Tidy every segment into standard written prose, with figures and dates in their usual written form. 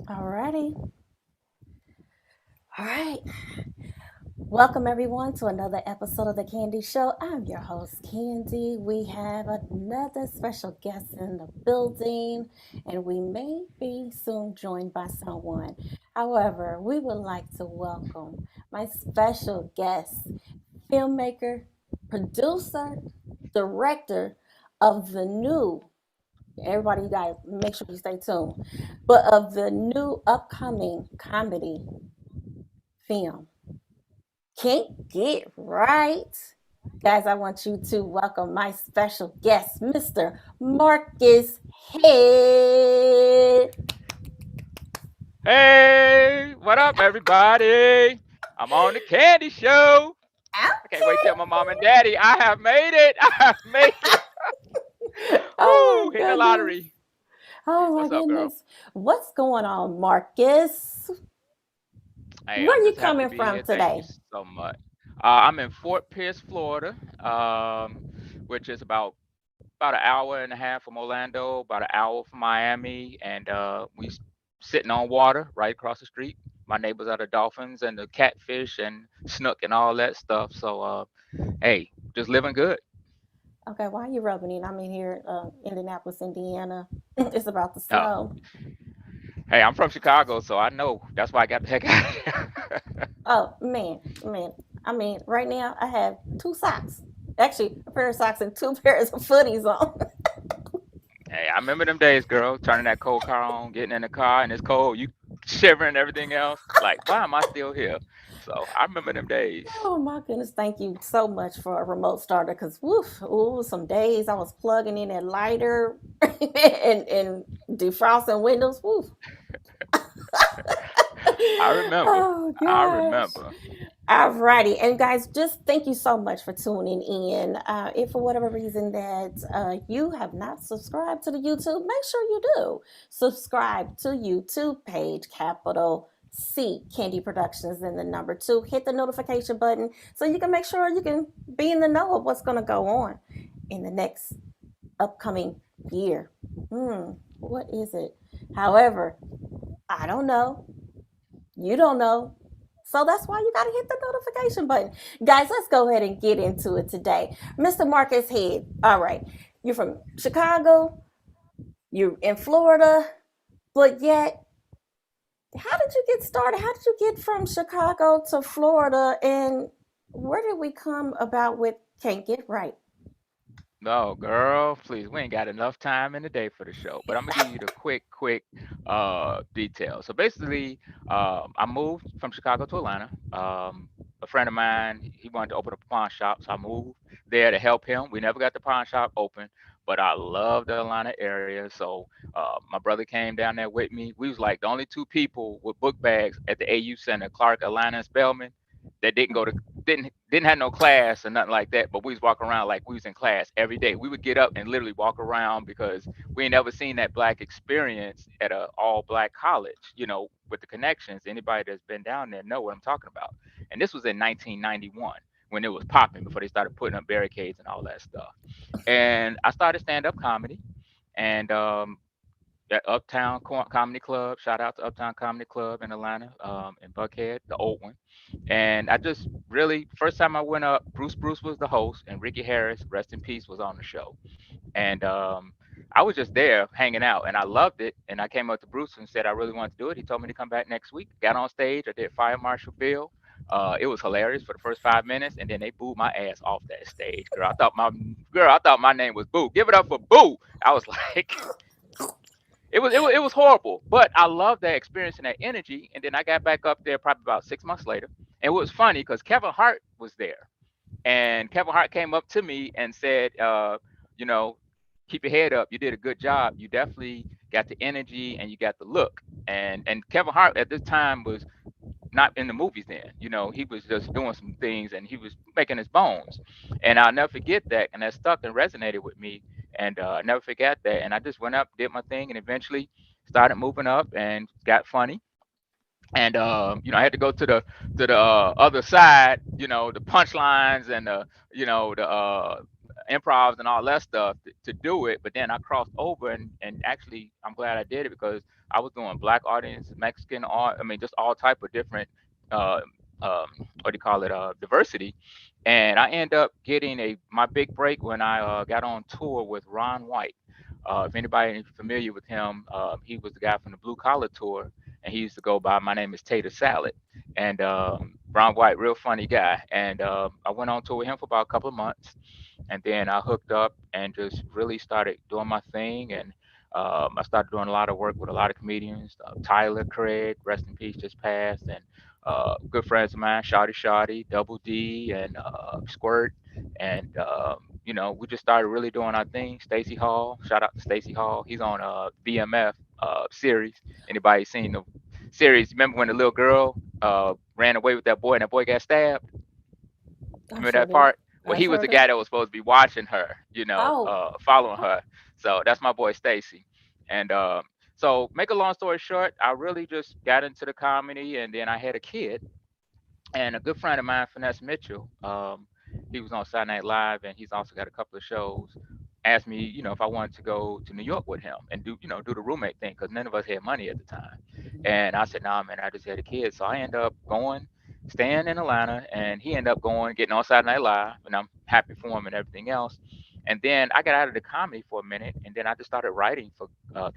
Alrighty. All right. Welcome everyone to another episode of the Candy Show. I'm your host, Candy. We have another special guest in the building, and we may be soon joined by someone. However, we would like to welcome my special guest, filmmaker, producer, director of the new. Everybody, you guys, make sure you stay tuned. But of the new upcoming comedy film, Can't Get Right. Guys, I want you to welcome my special guest, Mr. Marcus Head. Hey, what up, everybody? I'm on the Candy Show. I can't wait to tell Okay. my mom and daddy I have made it. I have made it. Oh Woo, my hit the goodness. lottery. Oh my What's up, girl? goodness. What's going on, Marcus? Hey, Where I'm are you just happy to coming be from here. Thank you today? so much. I'm in Fort Pierce, Florida, which is about an hour and a half from Orlando, about an hour from Miami, and sitting on water right across the street. My neighbors are the dolphins and the catfish and snook and all that stuff. So, hey, just living good. Okay, why are you rubbing it? I'm in here, Indianapolis, Indiana. It's about to Oh, snow. hey, I'm from Chicago, so I know. That's why I got the heck out of here. Oh man. I mean, right now I have two socks. Actually, a pair of socks and two pairs of footies on. Hey, I remember them days, girl, turning that cold car on, getting in the car, and it's cold. You shivering and everything else. Like, why am I still here? So I remember them days. Oh my goodness, thank you so much for a remote starter because woof, ooh, some days I was plugging in a lighter and defrosting windows. Woof. I remember. Oh I gosh. remember. Alrighty, and guys, just thank you so much for tuning in. If for whatever reason that you have not subscribed to the YouTube, make sure you do subscribe to YouTube page, capital C Candy Productions, and the number two. Hit the notification button so you can make sure you can be in the know of what's going to go on in the next upcoming year. What is it? However, I don't know. You don't know. So that's why you got to hit the notification button. Guys, let's go ahead and get into it today. Mr. Marcus Head. All right. You're from Chicago, you're in Florida, but yet, how did you get started? How did you get from Chicago to Florida? And where did we come about with Can't Get Right? No, girl, please. We ain't got enough time in the day for the show, but I'm gonna give you the quick details. So basically, I moved from Chicago to Atlanta. A friend of mine, he wanted to open up a pawn shop, so I moved there to help him. We never got the pawn shop open, but I love the Atlanta area. So my brother came down there with me. We was like the only two people with book bags at the AU Center, Clark, Atlanta, and Spelman, that didn't have no class or nothing like that, but we was walking around like we was in class every day. We would get up and literally walk around because we ain't never seen that black experience at a all black college, with the connections. Anybody that's been down there know what I'm talking about. And this was in 1991 when it was popping before they started putting up barricades and all that stuff. And I started stand up comedy and at Uptown Comedy Club. Shout out to Uptown Comedy Club in Atlanta, in Buckhead, the old one. And I just really, first time I went up, Bruce was the host, and Ricky Harris, rest in peace, was on the show. And I was just there hanging out, and I loved it. And I came up to Bruce and said I really wanted to do it. He told me to come back next week. Got on stage. I did Fire Marshal Bill. It was hilarious for the first 5 minutes, and then they booed my ass off that stage. I thought my name was Boo. Give it up for Boo. I was like, it was horrible, but I loved that experience and that energy. And then I got back up there probably about 6 months later. And it was funny because Kevin Hart was there, and Kevin Hart came up to me and said, you know, keep your head up. You did a good job. You definitely got the energy and you got the look. And Kevin Hart at this time was not in the movies then. He was just doing some things and he was making his bones. And I'll never forget that. And that stuck and resonated with me. And I never forget that. And I just went up, did my thing, and eventually started moving up and got funny. And I had to go to the other side, the punchlines and the improvs and all that stuff to do it. But then I crossed over, and actually I'm glad I did it because I was doing black audience, Mexican art. I mean, just all type of different, uh, what do you call it, diversity. And I end up getting my big break when I got on tour with Ron White. If anybody is familiar with him, he was the guy from the Blue Collar Tour, and he used to go by, my name is Tater Salad. And Ron White, real funny guy. And I went on tour with him for about a couple of months, and then I hooked up and just really started doing my thing. And I started doing a lot of work with a lot of comedians. Tyler Craig, rest in peace, just passed, and good friends of mine, Shotty, Double D, and Squirt, and we just started really doing our thing. Stacy Hall, shout out to Stacy Hall. He's on BMF series. Anybody seen the series? Remember when the little girl ran away with that boy and that boy got stabbed? I Remember sure that do. part? Well, I he was sure the do. guy that was supposed to be watching her, Oh, following her. So that's my boy Stacy. And so, make a long story short, I really just got into the comedy, and then I had a kid, and a good friend of mine, Finesse Mitchell, he was on Saturday Night Live, and he's also got a couple of shows. Asked me, if I wanted to go to New York with him and do the roommate thing, because none of us had money at the time. And I said, nah, man, I just had a kid. So I ended up going, staying in Atlanta, and he ended up going, getting on Saturday Night Live, and I'm happy for him and everything else. And then I got out of the comedy for a minute, and then I just started writing for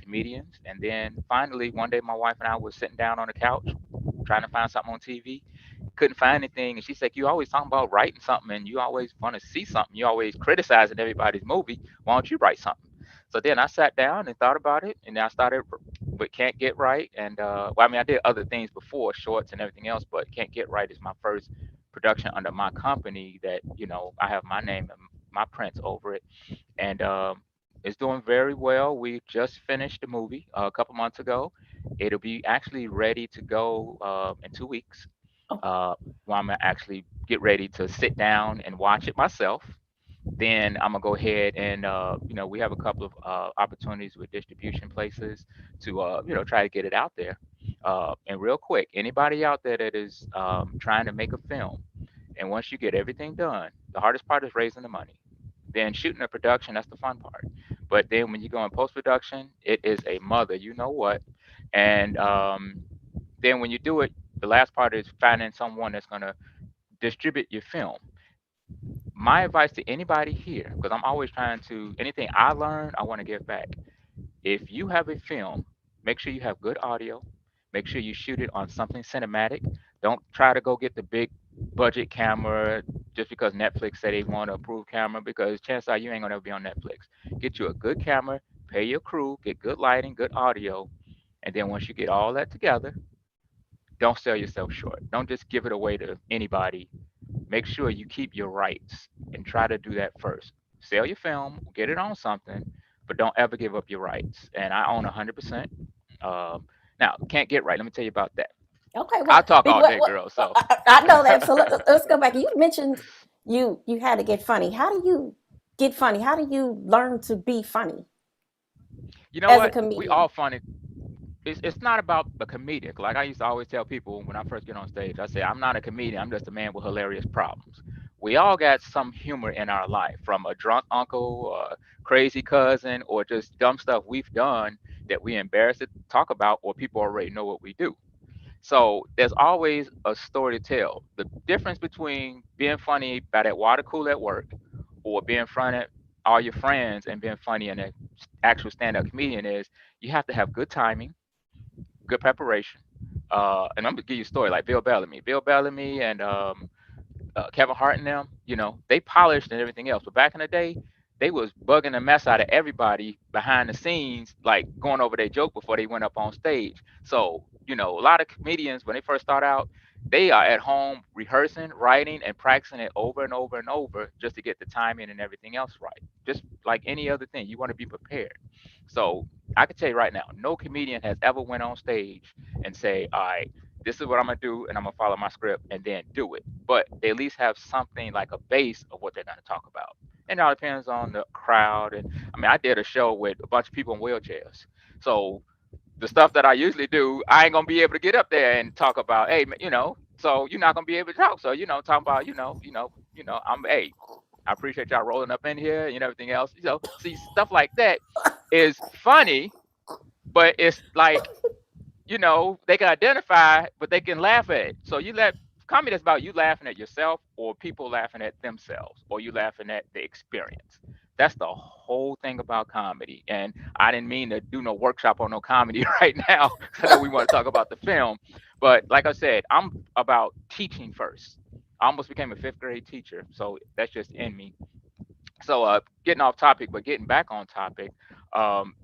comedians. And then finally, one day, my wife and I was sitting down on the couch trying to find something on TV, couldn't find anything. And she's like, "You always talking about writing something, and you always want to see something. You always criticizing everybody's movie. Why don't you write something?" So then I sat down and thought about it, and then I started with Can't Get Right. And well, I mean, I did other things before, shorts and everything else, but Can't Get Right is my first production under my company that I have my name and my prints over it, and it's doing very well. We just finished the movie a couple months ago. It'll be actually ready to go in 2 weeks. oh, uh, where I'm gonna actually get ready to sit down and watch it myself. Then I'm gonna go ahead and we have a couple of opportunities with distribution places to try to get it out there. And real quick, anybody out there that is trying to make a film, and once you get everything done, the hardest part is raising the money. Then shooting the production, that's the fun part. But then when you go in post production, it is a mother, you know what? And then when you do it, the last part is finding someone that's going to distribute your film. My advice to anybody here, because I'm always trying to, anything I learn, I want to give back. If you have a film, make sure you have good audio. Make sure you shoot it on something cinematic. Don't try to go get the big budget camera just because Netflix said they want to approve camera, because chances are you ain't gonna ever be on Netflix. Get you a good camera, pay your crew, get good lighting, good audio, and then once you get all that together, don't sell yourself short. Don't just give it away to anybody. Make sure you keep your rights and try to do that first. Sell your film, get it on something, but don't ever give up your rights. And I own 100%. Now, Can't Get Right. Let me tell you about that. okay. I Well, talk all day, girl. So, I know that. So let's go back. You mentioned you had to get funny. How do you get funny? How do you learn to be funny you know as a what? We comedian? all funny. It's not about the comedic. Like I used to always tell people when I first get on stage, I say, I'm not a comedian. I'm just a man with hilarious problems. We all got some humor in our life, from a drunk uncle or a crazy cousin or just dumb stuff we've done that we embarrassed to talk about, or people already know what we do. So there's always a story to tell. The difference between being funny by that water cooler at work or being funny at all your friends and being funny in an actual stand-up comedian is you have to have good timing, good preparation. And I'm gonna give you a story like Bill Bellamy. Bill Bellamy and Kevin Hart and them, they polished and everything else. But back in the day, they was bugging the mess out of everybody behind the scenes, like going over their joke before they went up on stage. So, a lot of comedians when they first start out, they are at home rehearsing, writing, and practicing it over and over and over just to get the timing and everything else right. Just like any other thing, you want to be prepared. So I can tell you right now, no comedian has ever went on stage and say, "All right, this is what I'm gonna do, and I'm gonna follow my script and then do it." But they at least have something like a base of what they're gonna talk about. And it all depends on the crowd. And I mean, I did a show with a bunch of people in wheelchairs, so the stuff that I usually do, I ain't gonna be able to get up there and talk about. Hey, so you're not gonna be able to talk. So talking about, I'm hey, I appreciate y'all rolling up in here and everything else. See, stuff like that is funny, but it's like, they can identify, but they can laugh at it. So you let comedy is about you laughing at yourself or people laughing at themselves or you laughing at the experience. That's the whole thing about comedy. And I didn't mean to do no workshop on no comedy right now, 'cause I know we want to talk about the film. But like I said, I'm about teaching first. I almost became a fifth grade teacher, so that's just in me. So getting off topic, but getting back on topic,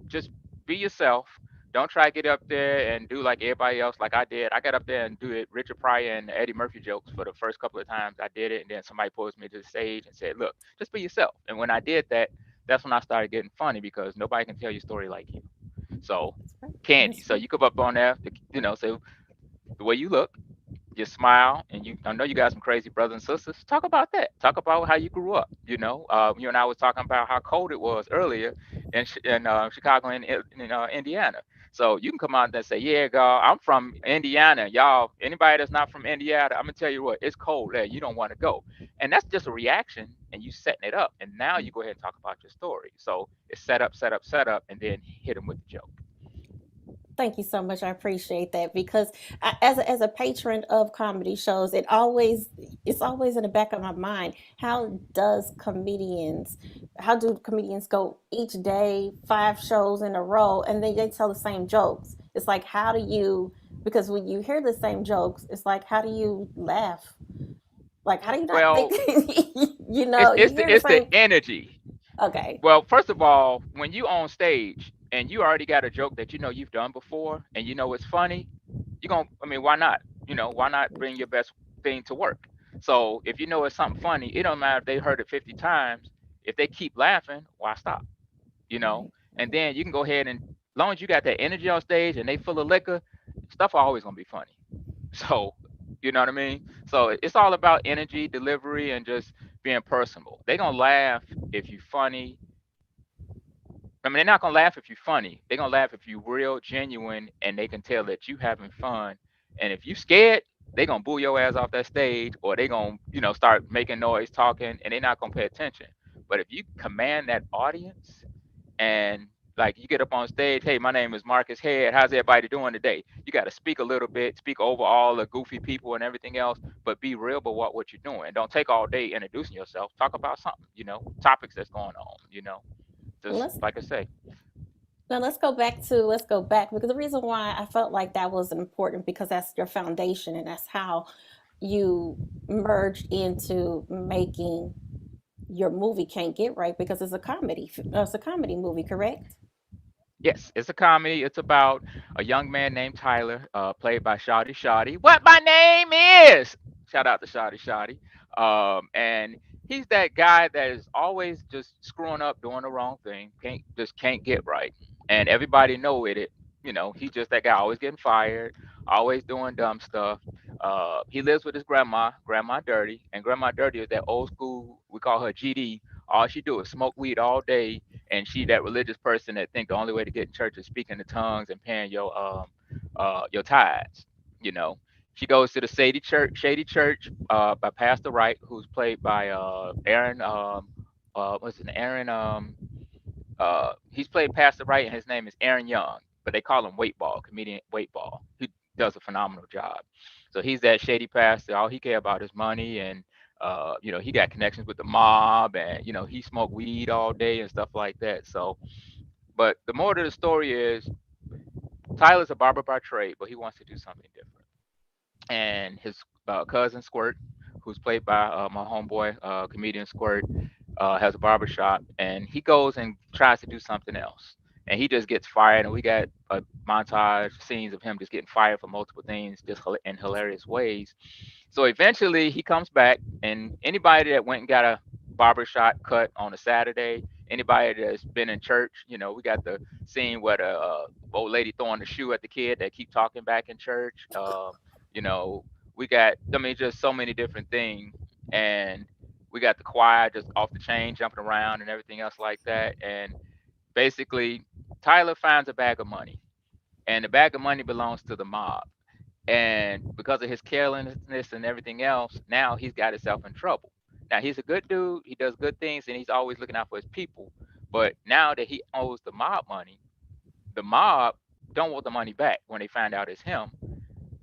just be yourself. Don't try to get up there and do like everybody else, like I did. I got up there and do it Richard Pryor and Eddie Murphy jokes for the first couple of times I did it, and then somebody pulls me to the stage and said, "Look, just be yourself." And when I did that, that's when I started getting funny because nobody can tell your story like you. So, That's right. Candy. That's So right. you come up on there, so the way you look, you smile, and I know you got some crazy brothers and sisters. Talk about that. Talk about how you grew up. You and I was talking about how cold it was earlier in Chicago and in Indiana. So you can come out and say, "Yeah, girl, I'm from Indiana. Y'all, anybody that's not from Indiana, I'm gonna tell you what, it's cold there. You don't want to go." And that's just a reaction, and you setting it up. And now you go ahead and talk about your story. So it's set up, set up, set up, and then hit them with the joke. Thank you so much. I appreciate that because as a patron of comedy shows, it's always in the back of my mind. How do comedians go each day, 5 shows in a row, and they tell the same jokes? It's like how do you because when you hear the same jokes, it's like how do you laugh? Like how do you not think Well, you hear the it's the same. energy. Okay, Well, first of all, when you on stage and you already got a joke that you know you've done before and you know it's funny, I mean, why not? Why not bring your best thing to work? So if you know it's something funny, it don't matter if they heard it 50 times. If they keep laughing, why stop? You know? right, And right. then you can go ahead and, as long as you got that energy on stage and they full of liquor, stuff always gonna be funny. So, you know what I mean? So it's all about energy, delivery, and just being personable. They gonna laugh if you funny. I mean, they're not gonna laugh if you're funny. They're gonna laugh if you're real, genuine, and they can tell that you having fun. And if you scared, they gonna boo your ass off that stage, or they gonna, start making noise, talking, and they're not gonna pay attention. But if you command that audience, and like you get up on stage, hey, my name is Marcus Head. How's everybody doing today? You got to speak a little bit, speak over all the goofy people and everything else, but be real about what you're doing. Don't take all day introducing yourself. Talk about something, topics that's going on. Just Let's like I say. Now let's go back because the reason why I felt like that was important because that's your foundation and that's how you merged into making your movie Can't Get Right because it's a comedy movie, correct? Yes, it's a comedy. It's about a young man named Tyler, played by Shotty Shotty. What my name is? Shout out to Shotty Shotty. And he's that guy that is always just screwing up, doing the wrong thing. Can't get right, and everybody know it. He's just that guy, always getting fired, always doing dumb stuff. He lives with his Grandma Dirty, and Grandma Dirty is that old school. We call her GD. All she do is smoke weed all day, and she that religious person that think the only way to get in church is speaking in tongues and paying your tithes. You know, she goes to the Shady Church by Pastor Wright, who's played by Aaron. What's it? Aaron. He's played Pastor Wright, and his name is Aaron Young, but they call him Weight Ball, comedian Weight Ball. He does a phenomenal job. So he's that shady pastor. All he care about is money, and he got connections with the mob, and he smoked weed all day and stuff like that. So, but the more to the story is Tyler's a barber by trade, but he wants to do something different. And his cousin Squirt, who's played by my homeboy, comedian Squirt, has a barber shop, and he goes and tries to do something else, and he just gets fired. And we got a montage scenes of him just getting fired for multiple things, just in hilarious ways. So eventually, he comes back, and anybody that went and got a barbershop cut on a Saturday, anybody that's been in church, we got the scene where the old lady throwing the shoe at the kid that keep talking back in church. You know, we got, I mean, just so many different things, and we got the choir just off the chain, jumping around and everything else like that. And basically, Tyler finds a bag of money, and the bag of money belongs to the mob. And because of his carelessness and everything else, now he's got himself in trouble. Now he's a good dude, he does good things, and he's always looking out for his people. But now that he owes the mob money, the mob don't want the money back when they find out it's him,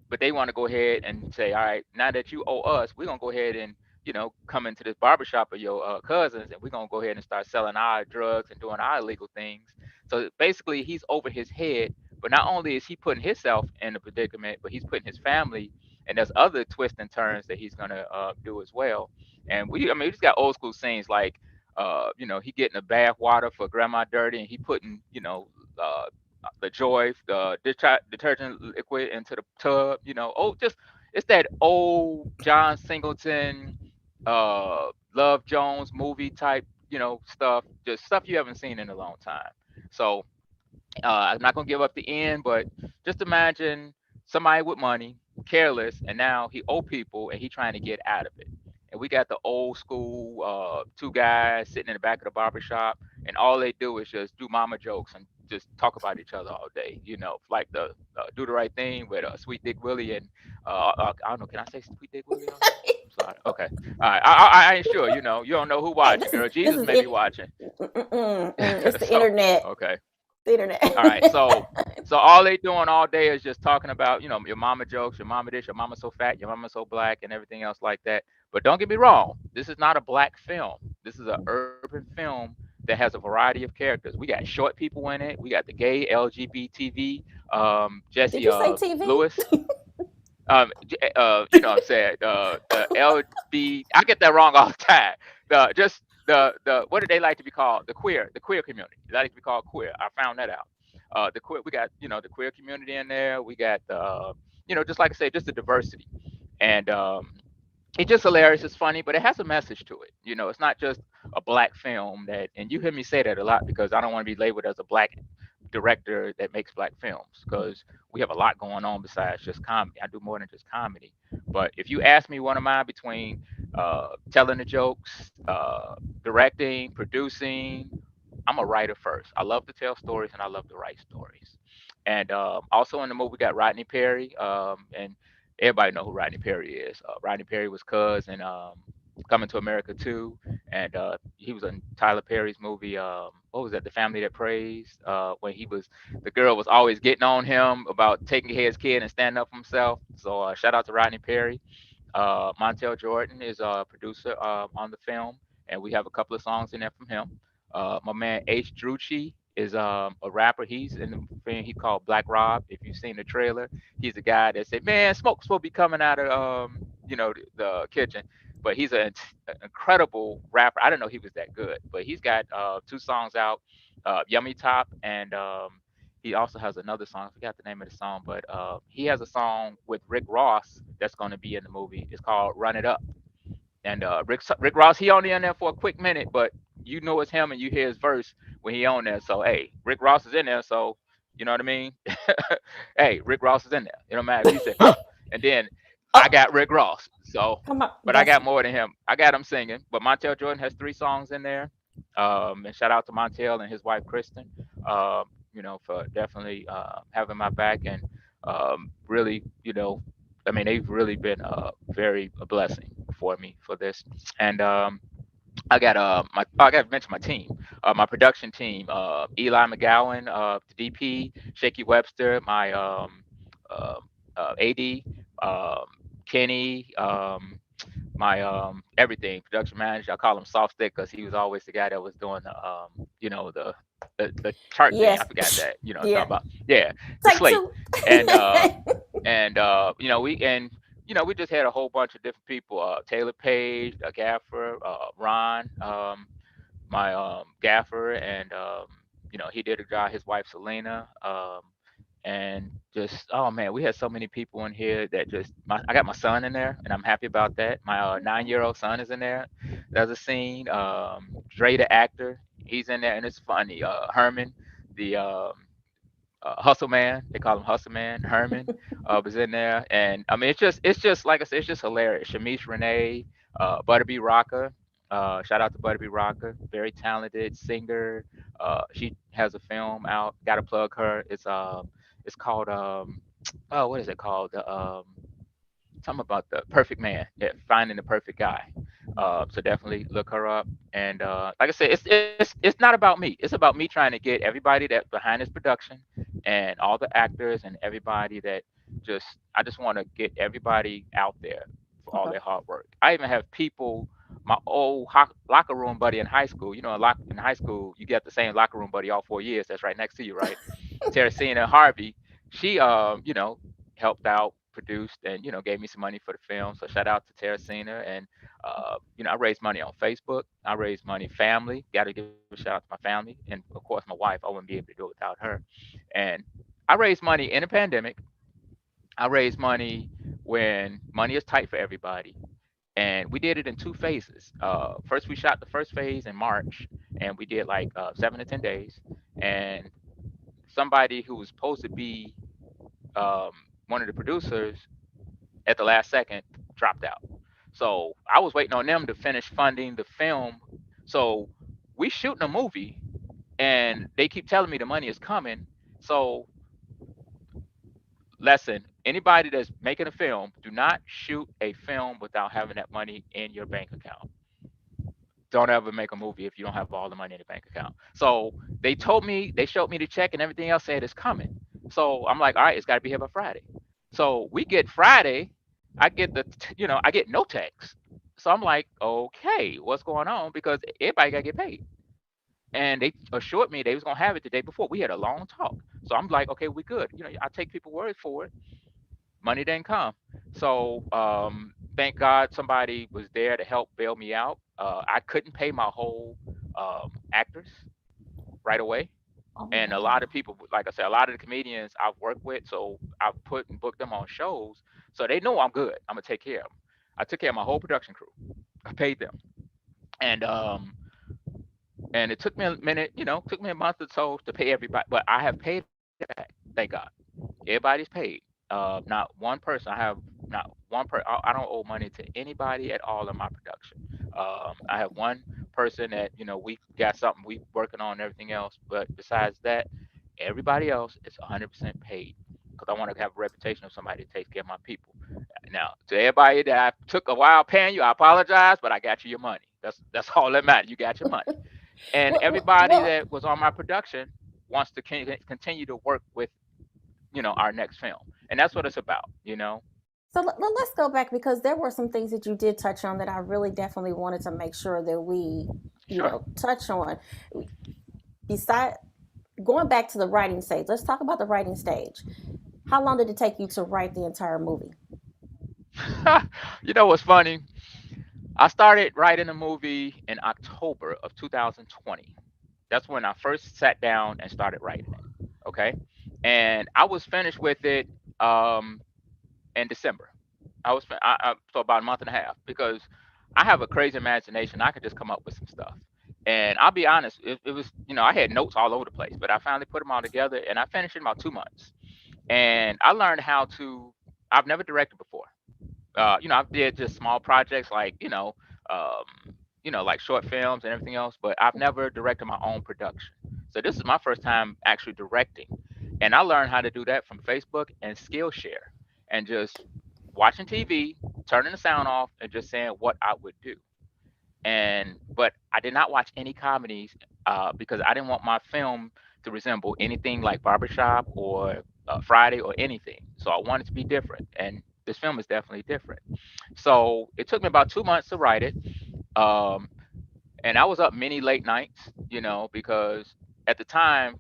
but they want to go ahead and say, all right, now that you owe us, we're gonna go ahead and come into this barbershop of your cousins, and we're gonna go ahead and start selling our drugs and doing our illegal things. So basically, he's over his head. But not only is he putting himself in a predicament, but he's putting his family. And there's other twists and turns that he's gonna do as well. And I mean, we just got old school scenes like, he getting the bath water for grandma dirty, and he putting, the Joy, the detergent liquid into the tub. Just it's that old John Singleton, Love Jones movie type, stuff. Just stuff you haven't seen in a long time. So I'm not gonna give up the end, but just imagine somebody with money, careless, and now he owe people, and he trying to get out of it. And we got the old school two guys sitting in the back of the barber shop, and all they do is just do mama jokes and just talk about each other all day. Like the Do the Right Thing with Sweet Dick Willie and I don't know. Can I say Sweet Dick Willie on here? I'm sorry. Okay. All right. I ain't sure. You don't know who Hey, watching, girl. this Jesus is may be it. watching. It's the So internet. okay. The internet. All right, so all they doing all day is just talking about, your mama jokes, your mama this, your mama so fat, your mama so black, and everything else like that. But don't get me wrong, this is not a black film. This is an urban film that has a variety of characters. We got short people in it. We got the gay LGBTV, Did Jesse you say TV? Lewis. You know what I'm saying, the LB. I get that wrong all the time. The what do they like to be called? The queer community. They like to be called queer. I found that out. The queer, we got the queer community in there. We got just like I said, just the diversity, and it's just hilarious. It's funny, but it has a message to it. It's not just a black film that, and you hear me say that a lot because I don't want to be labeled as a black director that makes black films because we have a lot going on besides just comedy. I do more than just comedy. But if you ask me one of mine between telling the jokes, directing, producing, I'm a writer first. I love to tell stories and I love to write stories. And also in the movie we got Rodney Perry, and everybody know who Rodney Perry is. Rodney Perry was Cuz in Coming to America too, and he was in Tyler Perry's movie. What was that? The Family That Prays. When the girl was always getting on him about taking care of his kid and standing up for himself. So shout out to Rodney Perry. Montel Jordan is a producer on the film, and we have a couple of songs in there from him. My man H. Drucci is a rapper. He's in the thing he called Black Rob. If you've seen the trailer, he's the guy that said, "Man, smoke's supposed to be coming out of the kitchen." But he's an incredible rapper. I didn't know he was that good, but he's got two songs out, "Yummy Top," and he also has another song. I forgot the name of the song, but he has a song with Rick Ross that's going to be in the movie. It's called "Run It Up." And Rick Ross, he only in there for a quick minute, but you know it's him and you hear his verse when he on there. So hey, Rick Ross is in there. So you know what I mean? Hey, Rick Ross is in there. It don't matter if he said, huh, and then I Oh, got Rick Ross. So, come on. but I That's got more than him. I got him singing. But Montel Jordan has three songs in there. And shout out to Montel and his wife Kristen. For definitely having my back and really, I mean, they've really been very a blessing for me for this. And I got to mention my team, my production team, Eli McGowan, the DP, Shaky Webster, my AD, um, Kenny, my everything production manager. I call him Soft Stick because he was always the guy that was doing the chart thing. I forgot yes. that. I'm talking Yeah. about. Yeah, the Take slate. two. And we just had a whole bunch of different people. Taylor Page, Gaffer, Ron, my Gaffer, and he did a job. His wife Selena, and just oh man, we had so many people in here that I got my son in there, and I'm happy about that. My 9-year-old son is in there. There's a scene. Dre the actor, he's in there, and it's funny. Herman, the Hustle Man. They call him Hustle Man. Herman was in there, and I mean, it's just like I said, it's just hilarious. Shamish Renee, Butterby Rocker. Shout out to Butterby Rocker, very talented singer. She has a film out. Got to plug her. It's called oh, what is it called? Something about the perfect man. Yeah, finding the perfect guy. So definitely look her up. And like I said, it's not about me. It's about me trying to get everybody that behind this production and all the actors and everybody that just I just want to get everybody out there for all Okay. their hard work. I even have people, my old locker room buddy in high school. You know, in high school, you get the same locker room buddy all 4 years. That's right next to you, right? Teresina Harvey, she helped out, produced, and gave me some money for the film. So shout out to Teresina. And I raised money on Facebook. I raised money family. Got to give a shout out to my family, and of course my wife. I wouldn't be able to do it without her. And I raised money in a pandemic. I raised money when money is tight for everybody. And we did it in two phases. First, we shot the first phase in March, and we did like 7 to 10 days. And somebody who was supposed to be um, one of the producers at the last second dropped out. So I was waiting on them to finish funding the film. So we shooting a movie, and they keep telling me the money is coming. So lesson: anybody that's making a film, do not shoot a film without having that money in your bank account. Don't ever make a movie if you don't have all the money in the bank account. So they showed me the check and everything else said it's coming. So I'm like, all right, it's got to be here by Friday. So we get Friday, I get I get no text. So I'm like, okay, what's going on? Because everybody got to get paid. And they assured me they was gonna have it the day before. We had a long talk. So I'm like, okay, we good. I take people word for it. Money didn't come. So thank God somebody was there to help bail me out. I couldn't pay my whole actors right away. Oh And a lot wow. of people, like I said, a lot of the comedians I've worked with, so I've put and booked them on shows, so they know I'm good. I'm gonna take care of them. I took care of my whole production crew. I paid them, and it took me a minute, took me a month or so to pay everybody, but I have paid it back. Thank God. Everybody's paid. Not one person. I have not one per. I don't owe money to anybody at all in my production. I have one person that we got something we working on and everything else. But besides that, everybody else is 100% paid because I want to have a reputation of somebody that takes care of my people. Now, to everybody that I took a while paying you, I apologize, but I got you your money. That's all that matters. You got your money. And everybody Well, that was on my production wants to continue to work with our next film, and that's what it's about. so let's go back because there were some things that you did touch on that I really definitely wanted to make sure that we, Sure. touch on. Beside going back to the writing stage, let's talk about the writing stage. How long did it take you to write the entire movie? You know what's funny? I started writing a movie in October of 2020. That's when I first sat down and started writing it. Okay, and I was finished with it um, in December. So about a month and a half because I have a crazy imagination. I could just come up with some stuff. And I'll be honest, it was I had notes all over the place, but I finally put them all together and I finished in about 2 months. And I learned how to. I've never directed before. I did just small projects like like short films and everything else, but I've never directed my own production. So this is my first time actually directing, and I learned how to do that from Facebook and Skillshare, and just watching TV, turning the sound off, and just saying what I would do. And but I did not watch any comedies because I didn't want my film to resemble anything like Barbershop or Friday or anything. So I wanted to be different, and this film is definitely different. So it took me about 2 months to write it, um, and I was up many late nights, because at the time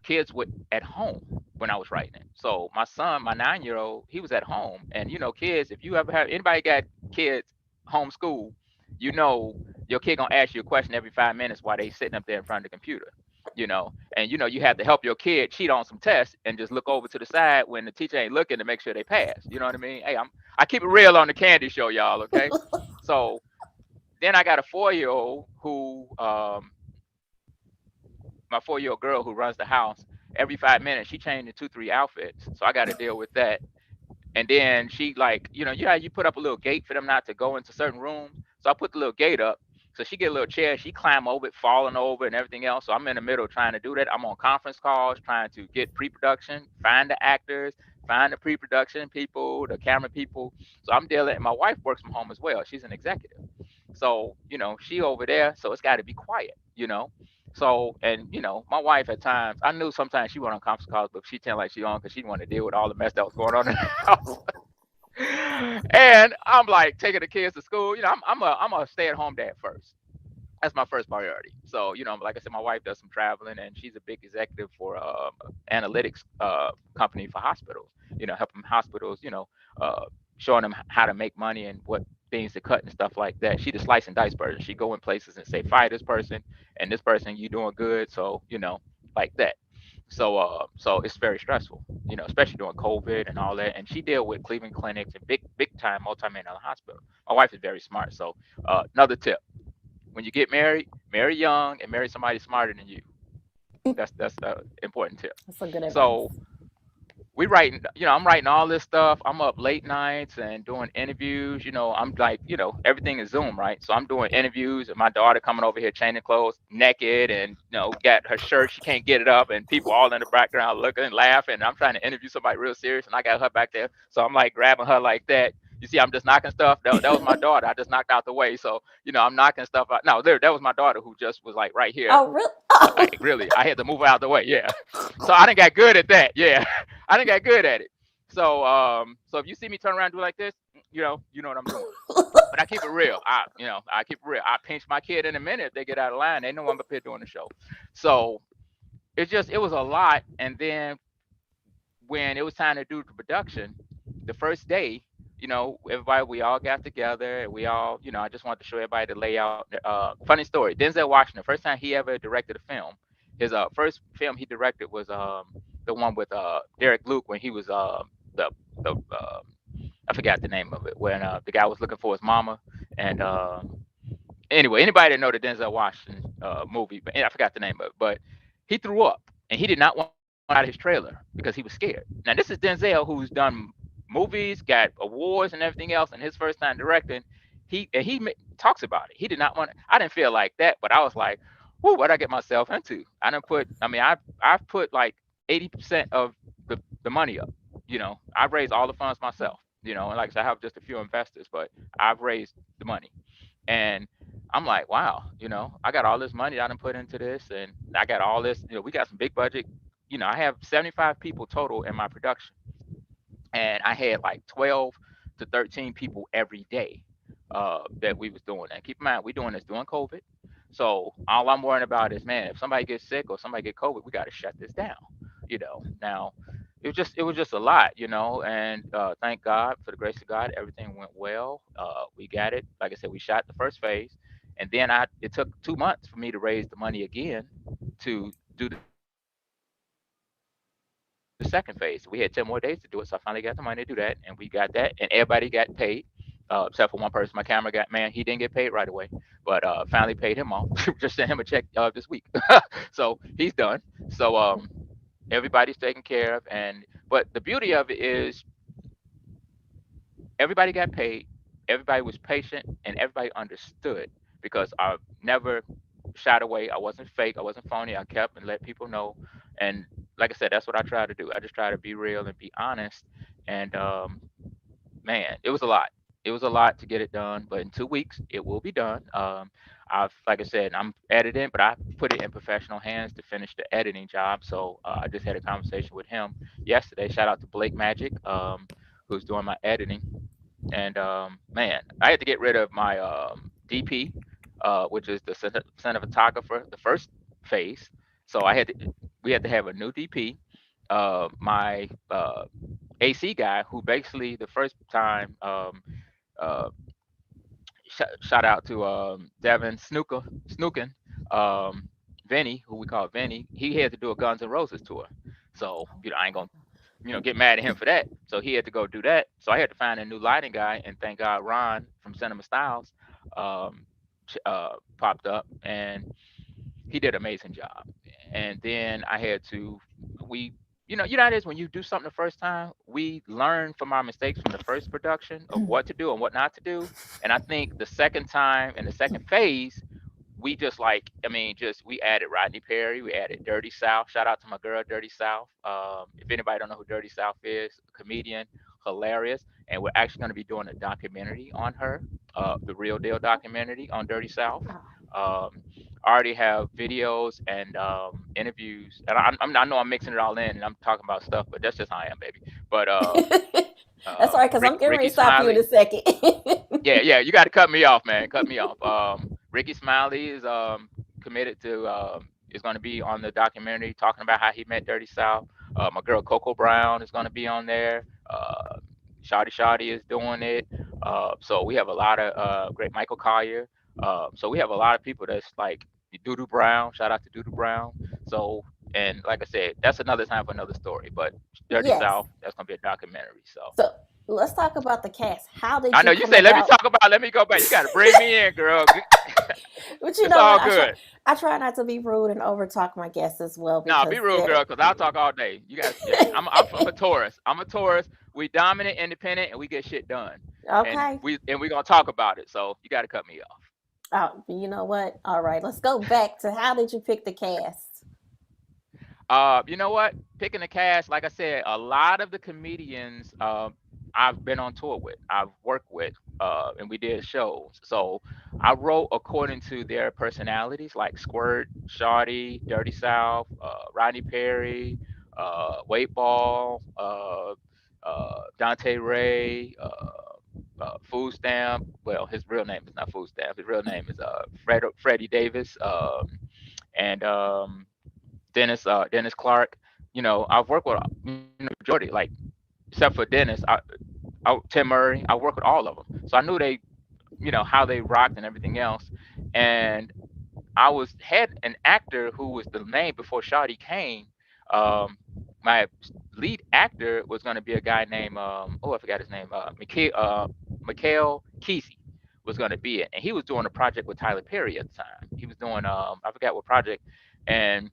kids were at home when I was writing it. So my son, my 9-year old, he was at home, and kids, if you ever have anybody got kids homeschool, your kid gonna ask you a question every 5 minutes while they sitting up there in front of the computer. And you have to help your kid cheat on some tests and just look over to the side when the teacher ain't looking to make sure they pass. You know what I mean? Hey, I keep it real on the candy show, y'all. Okay, so then I got a 4-year old who my 4-year old girl who runs the house. Every 5 minutes she changed in 2, 3 outfits, so I got to deal with that. And then she like, yeah, you put up a little gate for them not to go into certain rooms. So I put the little gate up. So she get a little chair, she climb over it, falling over and everything else. So I'm in the middle trying to do that. I'm on conference calls trying to get pre-production, find the actors, find the pre-production people, the camera people. So I'm dealing, and my wife works from home as well. She's an executive. So, she over there, so it's got to be quiet. So, and my wife at times, I knew sometimes she went on conference calls, but she tend like she on because she didn't want to deal with all the mess that was going on in the house. And I'm like taking the kids to school. I'm a stay at home dad first. That's my first priority. So, like I said, my wife does some traveling, and she's a big executive for analytics company for hospitals. Helping hospitals, uh, showing them how to make money and what things to cut and stuff like that. She the slice and dice person. She go in places and say, fire this person and this person, you doing good. So, like that. So it's very stressful, especially during COVID and all that. And she deal with Cleveland clinics and big time multi-million dollar hospital. My wife is very smart. So another tip: when you get married, marry young and marry somebody smarter than you. That's an important tip. That's a good So advice. we writing, I'm writing all this stuff. I'm up late nights and doing interviews. I'm like, everything is Zoom, right? So I'm doing interviews, and my daughter coming over here changing clothes naked, and got her shirt, she can't get it up, and people all in the background looking and laughing. I'm trying to interview somebody real serious, and I got her back there, so I'm like grabbing her like that. You see, I'm just knocking stuff. That was my daughter. I just knocked out the way. So, I'm knocking stuff out. No, there, that was my daughter who just was like right here. Oh, really? Like really, I had to move her out the way. Yeah. So I didn't get good at that. Yeah. I didn't get good at it. So if you see me turn around and do like this, you know what I'm doing. But I keep it real. I keep it real. I pinch my kid in a minute if they get out of line. They know I'm up here doing the show. So it was a lot. And then when it was time to do the production, the first day, everybody, we all got together, and we all, I just wanted to show everybody the layout. Funny story: Denzel Washington, first time he ever directed a film, his first film he directed was the one with Derek Luke when he was the I forgot the name of it, when the guy was looking for his mama. And anyway, anybody that know the Denzel Washington movie, but I forgot the name of it, but he threw up, and he did not want out of his trailer because he was scared. Now this is Denzel, who's done movies, got awards and everything else, and his first time directing, talks about it. He did not want. I didn't feel like that, but I was like, "Whoo, what I get myself into?" I didn't put. I mean, I've put like 80% of the money up. I've raised all the funds myself. And like I said, I have just a few investors, but I've raised the money. And I'm like, wow, I got all this money I done put into this, and I got all this. We got some big budget. I have 75 people total in my production, and I had like 12 to 13 people every day that we was doing. And keep in mind, we doing this during COVID, so all I'm worrying about is, man, if somebody gets sick or somebody get COVID, we got to shut this down. Now it was just a lot, and thank God, for the grace of God, everything went well. We got it. Like I said, we shot the first phase, and then it took 2 months for me to raise the money again to do the second phase. We had 10 more days to do it, so I finally got the money to do that, and we got that, and everybody got paid, except for one person. My camera got man, he didn't get paid right away, but finally paid him off. Just sent him a check this week, so he's done. So everybody's taken care of, but the beauty of it is everybody got paid, everybody was patient, and everybody understood, because I never shied away. I wasn't fake, I wasn't phony. I kept and let people know. And like I said, that's what I try to do. I just try to be real and be honest. And man, it was a lot. It was a lot to get it done, but in 2 weeks it will be done. I've, like I said, I'm editing, but I put it in professional hands to finish the editing job. So I just had a conversation with him yesterday. Shout out to Blake Magic, who's doing my editing. And man, I had to get rid of my DP, which is the cinematographer, the first phase. So we had to have a new DP. My AC guy, who basically the first time, uh, shout out to Devin Snookin, um, Vinny, who we call Vinny. He had to do a Guns N' Roses tour, so I ain't gonna get mad at him for that. So he had to go do that. So I had to find a new lighting guy, and thank God Ron from Cinema Styles um, popped up, and he did an amazing job. And then I had to we you know how it is when you do something the first time, we learn from our mistakes from the first production of what to do and what not to do. And I think the second time and the second phase, we just like, just we added Rodney Perry, we added Dirty South. Shout out to my girl Dirty South. If anybody don't know who Dirty South is, comedian, hilarious, and we're actually going to be doing a documentary on her, the real deal documentary on Dirty South. I already have videos and interviews, and I know I'm mixing it all in, and I'm talking about stuff, but that's just how I am, baby. But That's all right, because I'm getting ready Ricky to stop you in Smiley, a second. yeah, yeah, you got to cut me off, man. Cut me off. Ricky Smiley is committed to is going to be on the documentary talking about how he met Dirty South. My girl Coco Brown is going to be on there. Shotty is doing it. So we have a lot of great Michael Collier. So we have a lot of people that's like Doodoo Brown. Shout out to Doodoo Brown. So and like I said, that's another time for another story. But Dirty Yes. South, that's going to be a documentary. So. So let's talk about the cast. How did I you know you come say, let me about? talk about, let me go back. You got to bring me in, girl. But you It's know what? all good. I try not to be rude and over talk my guests as well Nah, be because real, they're girl, because I'll talk all day. You guys, yeah, I'm a Taurus. I'm a Taurus. We dominant, independent, and we get shit done. And okay. we're gonna talk about it. So you got to cut me off. Oh, you know what? All right, let's go back to how did you pick the cast? You know what? Picking the cast, like I said, a lot of the comedians I've been on tour with, I've worked with, and we did shows. So I wrote according to their personalities, like Squirt, Shawty, Dirty South, Rodney Perry, Weight Ball, Dante Ray, Food Stamp. Well, his real name is not Food Stamp. His real name is Freddie Davis, and Dennis Clark. You know, I've worked with majority, like except for Dennis, Tim Murray. I worked with all of them, so I knew they, how they rocked and everything else. And I had an actor who was the name before Shawty came. Um, my lead actor was going to be a guy named I forgot his name. Mikhail Kesey was going to be it, and he was doing a project with Tyler Perry at the time. He was doing I forgot what project, and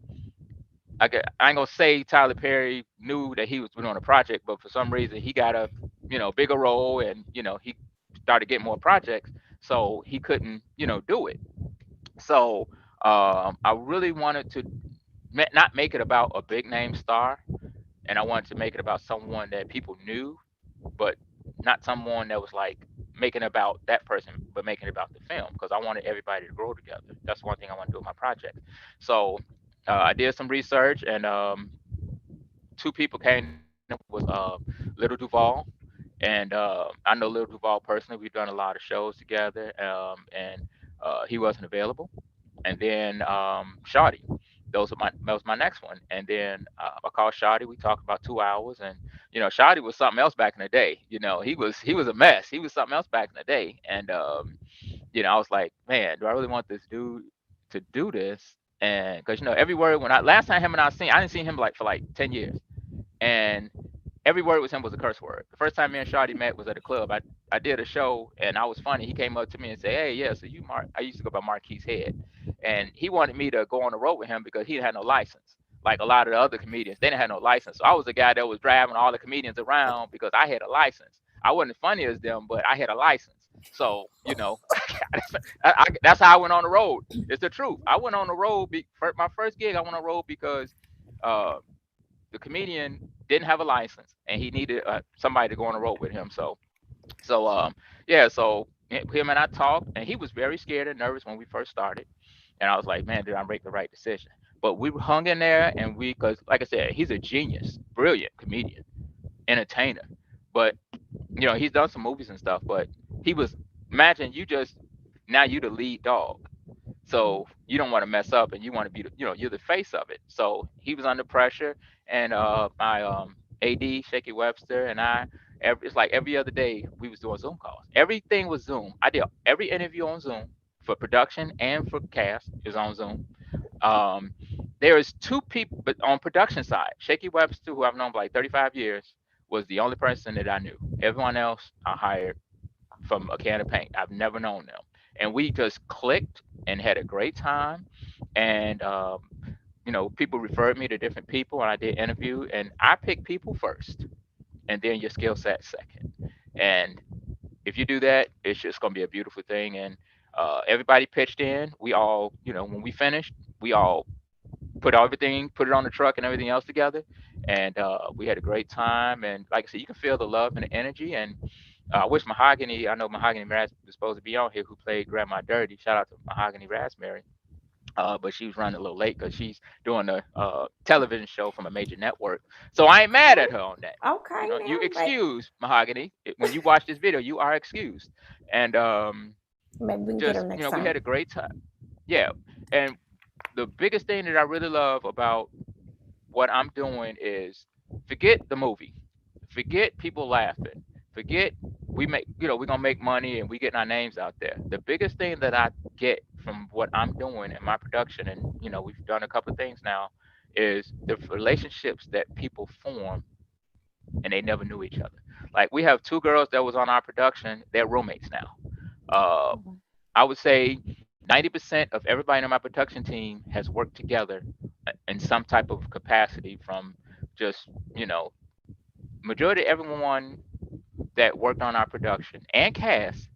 I ain't gonna say Tyler Perry knew that he was doing a project, but for some reason he got a bigger role, and he started getting more projects, so he couldn't do it. So I really wanted to not make it about a big name star, and I wanted to make it about someone that people knew, but not someone that was like making it about that person, but making it about the film, because I wanted everybody to grow together. That's one thing I want to do with my project. So I did some research, and two people came to mind was Little Duval, and I know Little Duval personally. We've done a lot of shows together, and he wasn't available. And then Shawty, that was my next one. And then I called Shawty. We talked about 2 hours, and Shawty was something else back in the day. He was a mess. He was something else back in the day, and I was like, man, do I really want this dude to do this? And because every word when I last time him and I didn't see him like for like 10 years, and every word with him was a curse word. The first time me and Shawty met was at a club. I did a show, and I was funny. He came up to me and said, "Hey, yeah, so you Mark?" I used to go by Marquise Head, and he wanted me to go on the road with him because he had no license. Like a lot of the other comedians, they didn't have no license. So I was the guy that was driving all the comedians around because I had a license. I wasn't as funny as them, but I had a license. So that's how I went on the road. It's the truth. I went on the road. For my first gig, I went on the road because uh, the comedian didn't have a license and he needed somebody to go on the road with him. So yeah, so him and I talked, and he was very scared and nervous when we first started, and I was like, man, did I make the right decision? But we hung in there, and because like I said, he's a genius, brilliant comedian, entertainer, but he's done some movies and stuff, but he was, imagine you just, now you the lead dog, so you don't want to mess up, and you want to be you're the face of it. So he was under pressure, and my AD Shaky Webster and it's like every other day we was doing Zoom calls. Everything was Zoom. I did every interview on Zoom for production and for cast is on Zoom. Um, there is two people, but on production side, Shaky Webster, who I've known for like 35 years, was the only person that I knew. Everyone else I hired from a can of paint. I've never known them, and we just clicked and had a great time. And people referred me to different people, and I did interview. And I pick people first, and then your skill set second. And if you do that, it's just gonna be a beautiful thing. And everybody pitched in. We all, when we finished, we all put everything, put it on the truck and everything else together, and we had a great time. And like I said, you can feel the love and the energy. And I wish Mahogany. I know Mahogany Ras was supposed to be on here, who played Grandma Dirty. Shout out to Mahogany Raspberry. But she was running a little late because she's doing a television show from a major network. So I ain't mad at her on that. Okay, You now, but excuse Mahogany. When you watch this video, you are excused. And maybe we can get her just next we time. had a great time. Yeah. And the biggest thing that I really love about what I'm doing is forget the movie, forget people laughing, forget we make we're gonna make money and we getting our names out there. The biggest thing that I get from what I'm doing in my production, and we've done a couple of things now, is the relationships that people form and they never knew each other. Like we have two girls that was on our production, they're roommates now. Uh, Mhm. I would say 90% of everybody on my production team has worked together in some type of capacity from just, you know, majority of everyone that worked on our production and cast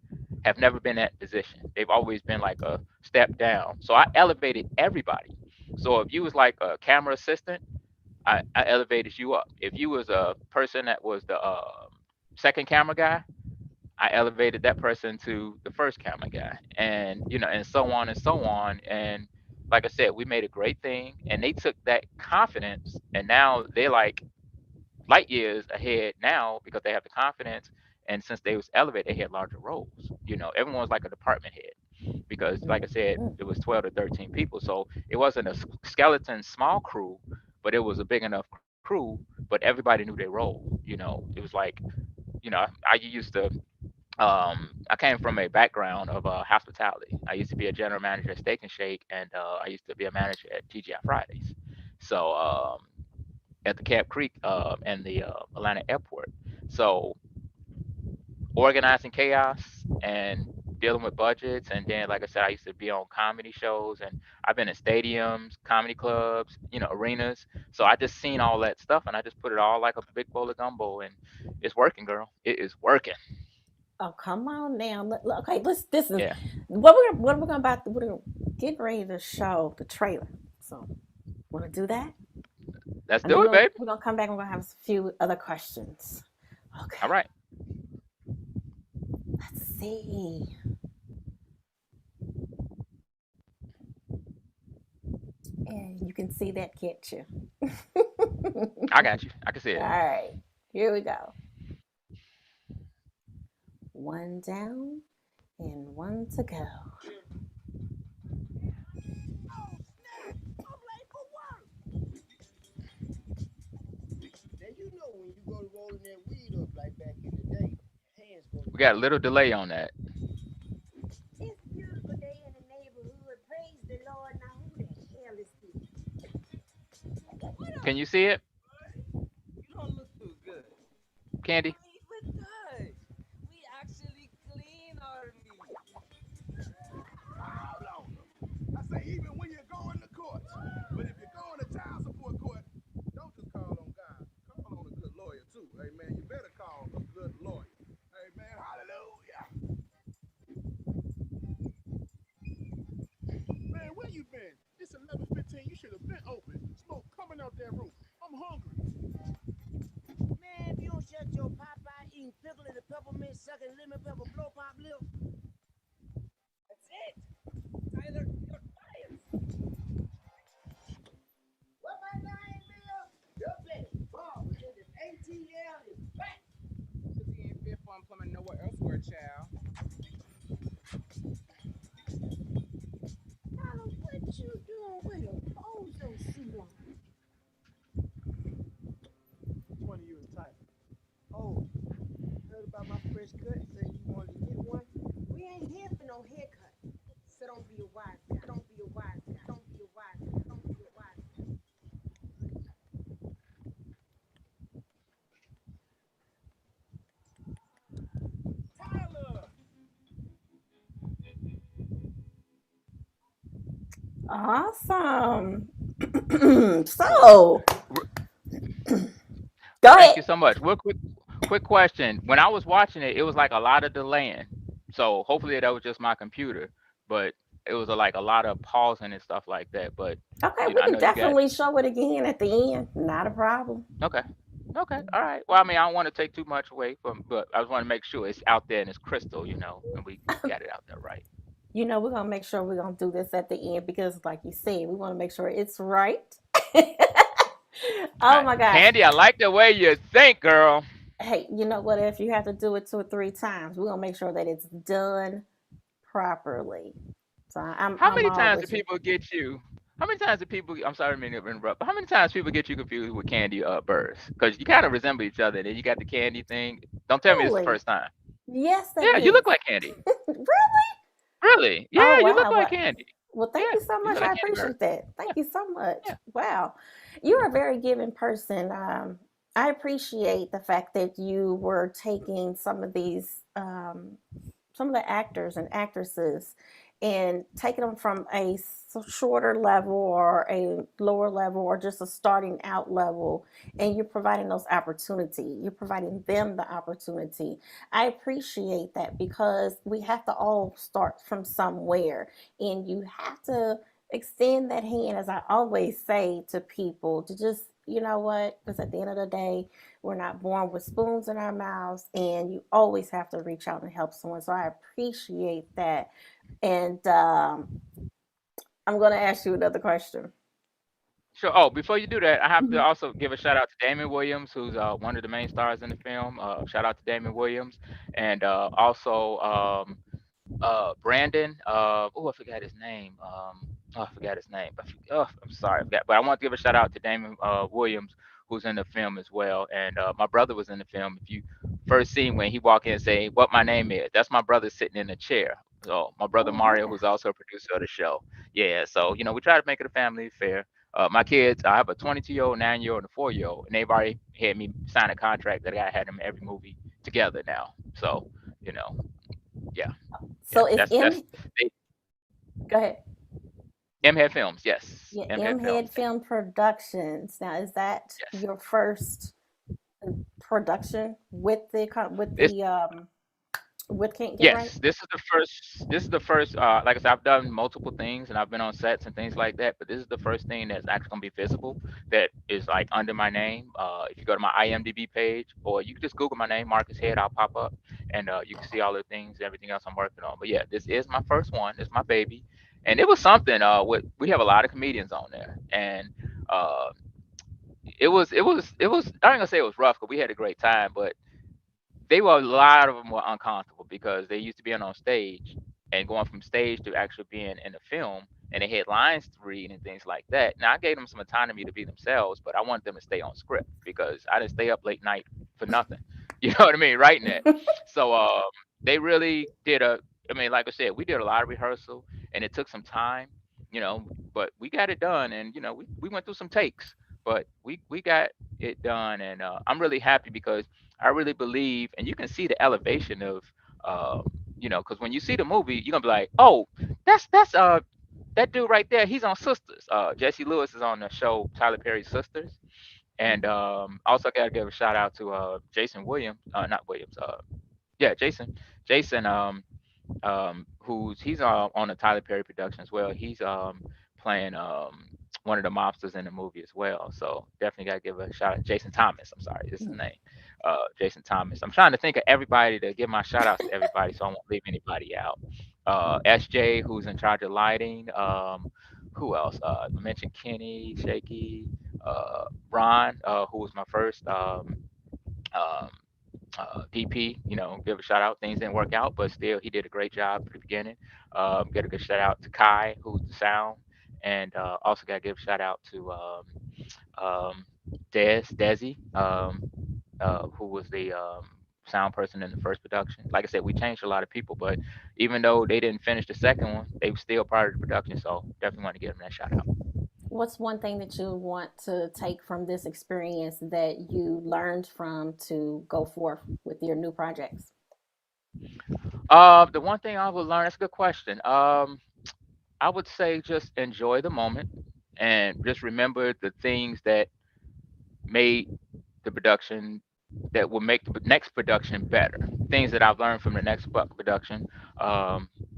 have never been in that position. They've always been like a step down. So I elevated everybody. So if you was like a camera assistant, I elevated you up. If you was a person that was the second camera guy, I elevated that person to the first camera guy, and and so on and so on. And like I said, we made a great thing, and they took that confidence, and now they're like light years ahead now because they have the confidence. And since they was elevated, they had larger roles. Everyone's like a department head because, like I said, Mhm. it was 12 to 13 people, so it wasn't a skeleton small crew, but it was a big enough crew. But everybody knew their role. It was like I used to I came from a background of hospitality. I used to be a general manager at Steak and Shake, and I used to be a manager at TGI Fridays. So at the Camp Creek and the Atlanta airport. So organizing chaos and dealing with budgets, and then like I said, I used to be on comedy shows, and I've been in stadiums, comedy clubs, arenas. So I just seen all that stuff, and I just put it all like a big bowl of gumbo, and it's working, girl. It is working. Oh, come on now. Okay, let's. This is Yeah, what we're gonna about. We're gonna get ready to show the trailer. So, want to do that? let's And then do it, baby. we're gonna come back and we're gonna have a few other questions. All Okay, right. let's see. And you can see that, can't you? I got you. I can see All it. right, here we go. One down and one to go. We got a little delay on that. Can you see it, Candy? Awesome. So, go Thank ahead. you so much. Real quick question. When I was watching it, it was like a lot of delaying. So hopefully that was just my computer, but it was like a lot of pausing and stuff like that. But Okay, we I can know you got definitely show it again at the end. Not a problem. okay. Okay, all right. Well, I mean, I don't want to take too much away from, but I just want to make sure it's out there and it's crystal, and we got it out there right. We're gonna make sure we're gonna do this at the end because, like you said, we want to make sure it's right. All Oh right, my gosh. Candy, I like the way you think, girl. Hey, you know what? If you have to do it 2 or 3 times, we're gonna make sure that it's done properly. So How I'm many all times do with you. people get you? How many times do people? I'm sorry, I didn't mean to interrupt. But how many times people get you confused with Candy Burrs? Because you kind of resemble each other. And then you got the Candy thing. Don't tell me this is the Really? first time. Yes, that Yeah, you is. look like Candy. Really? Really? Oh Yeah, you look wow. like What? Candy. Well, thank Yeah, you so you much. look I like Candy Burrs. appreciate that. Yeah, Thank you so much. yeah. Wow. You're a very giving person. I appreciate the fact that you were taking some of the actors and actresses and taking them from a shorter level or a lower level or just a starting out level, and you're providing those opportunity, you're providing them the opportunity. I appreciate that because we have to all start from somewhere, and you have to extend that hand, as I always say to people, to just, you know what, because at the end of the day, we're not born with spoons in our mouths, and you always have to reach out and help someone. So I appreciate that. And I'm going to ask you another question. Sure. Oh, before you do that, I have to Mhm. also give a shout out to Damon Williams, who's one of the main stars in the film. Shout out to Damon Williams, and also Brandon. Oh, I forgot his name. Oh, I forgot his name. Oh, I'm sorry, I forgot. But I want to give a shout out to Damon Williams, who's in the film as well. And my brother was in the film. If you first seen when he walked in and say, "What my name is," that's my brother sitting in a chair. So my brother Oh, Mario, wow. who's also a producer of the show. Yeah. So we try to make it a family affair. My kids, I have a 22-year-old, 9-year-old, and a 4-year-old, and they've already had me sign a contract that I had them in every movie together now. So, you know, yeah, yeah, So is that's they, go ahead. M Head Films, yes, Yeah, M Head M Films, Head Film Productions. Now, is that yes. your first production with This with Can't Get Right? Yes, this is the first. This is the first. Like I said, I've done multiple things and I've been on sets and things like that. But this is the first thing that's actually gonna be visible. That is like under my name. If you go to my IMDb page, or you can just Google my name, Marcus Head, I'll pop up, and you can see all the things, everything else I'm working on. But yeah, this is my first one. It's my baby, and it was something. We have a lot of comedians on there, and uh, it was. I ain't gonna say it was rough because we had a great time, but they were a lot of them were uncomfortable because they used to being on stage and going from stage to actually being in the film, and they had lines to read and things like that. Now I gave them some autonomy to be themselves, but I wanted them to stay on script because I didn't stay up late night for nothing. You know what I mean? Writing it. So they really did a. I mean, like I said, we did a lot of rehearsal and it took some time, but we got it done, and we went through some takes, but we got it done, and I'm really happy because I really believe, and you can see the elevation of, because when you see the movie, you're gonna be like, oh, that's that dude right there. He's on Sisters. Jesse Lewis is on the show Tyler Perry's Sisters, and also gotta give a shout out to Jason Williams, not Williams, yeah, Jason, who's he's on a Tyler Perry production as well. He's playing one of the mobsters in the movie as well. So definitely gotta give a shout out. Jason Thomas. I'm sorry, this is his name. Jason Thomas. I'm trying to think of everybody to give my shout outs to everybody, so I won't leave anybody out. SJ, who's in charge of lighting. Who else? I mentioned Kenny, Shaky, Ron, who was my first um, DP, give a shout out. Things didn't work out, but still, he did a great job at the beginning. Get a good shout out to Kai, who's the sound, and also got to give a shout out to um, Desi, who was the sound person in the first production. Like I said, we changed a lot of people, but even though they didn't finish the second one, they were still part of the production. So definitely want to give them that shout out. What's one thing that you want to take from this experience that you learned from to go forth with your new projects? The one thing I would learn, that's a good question. I would say just enjoy the moment and just remember the things that made the production that will make the next production better. Things that I've learned from the next production.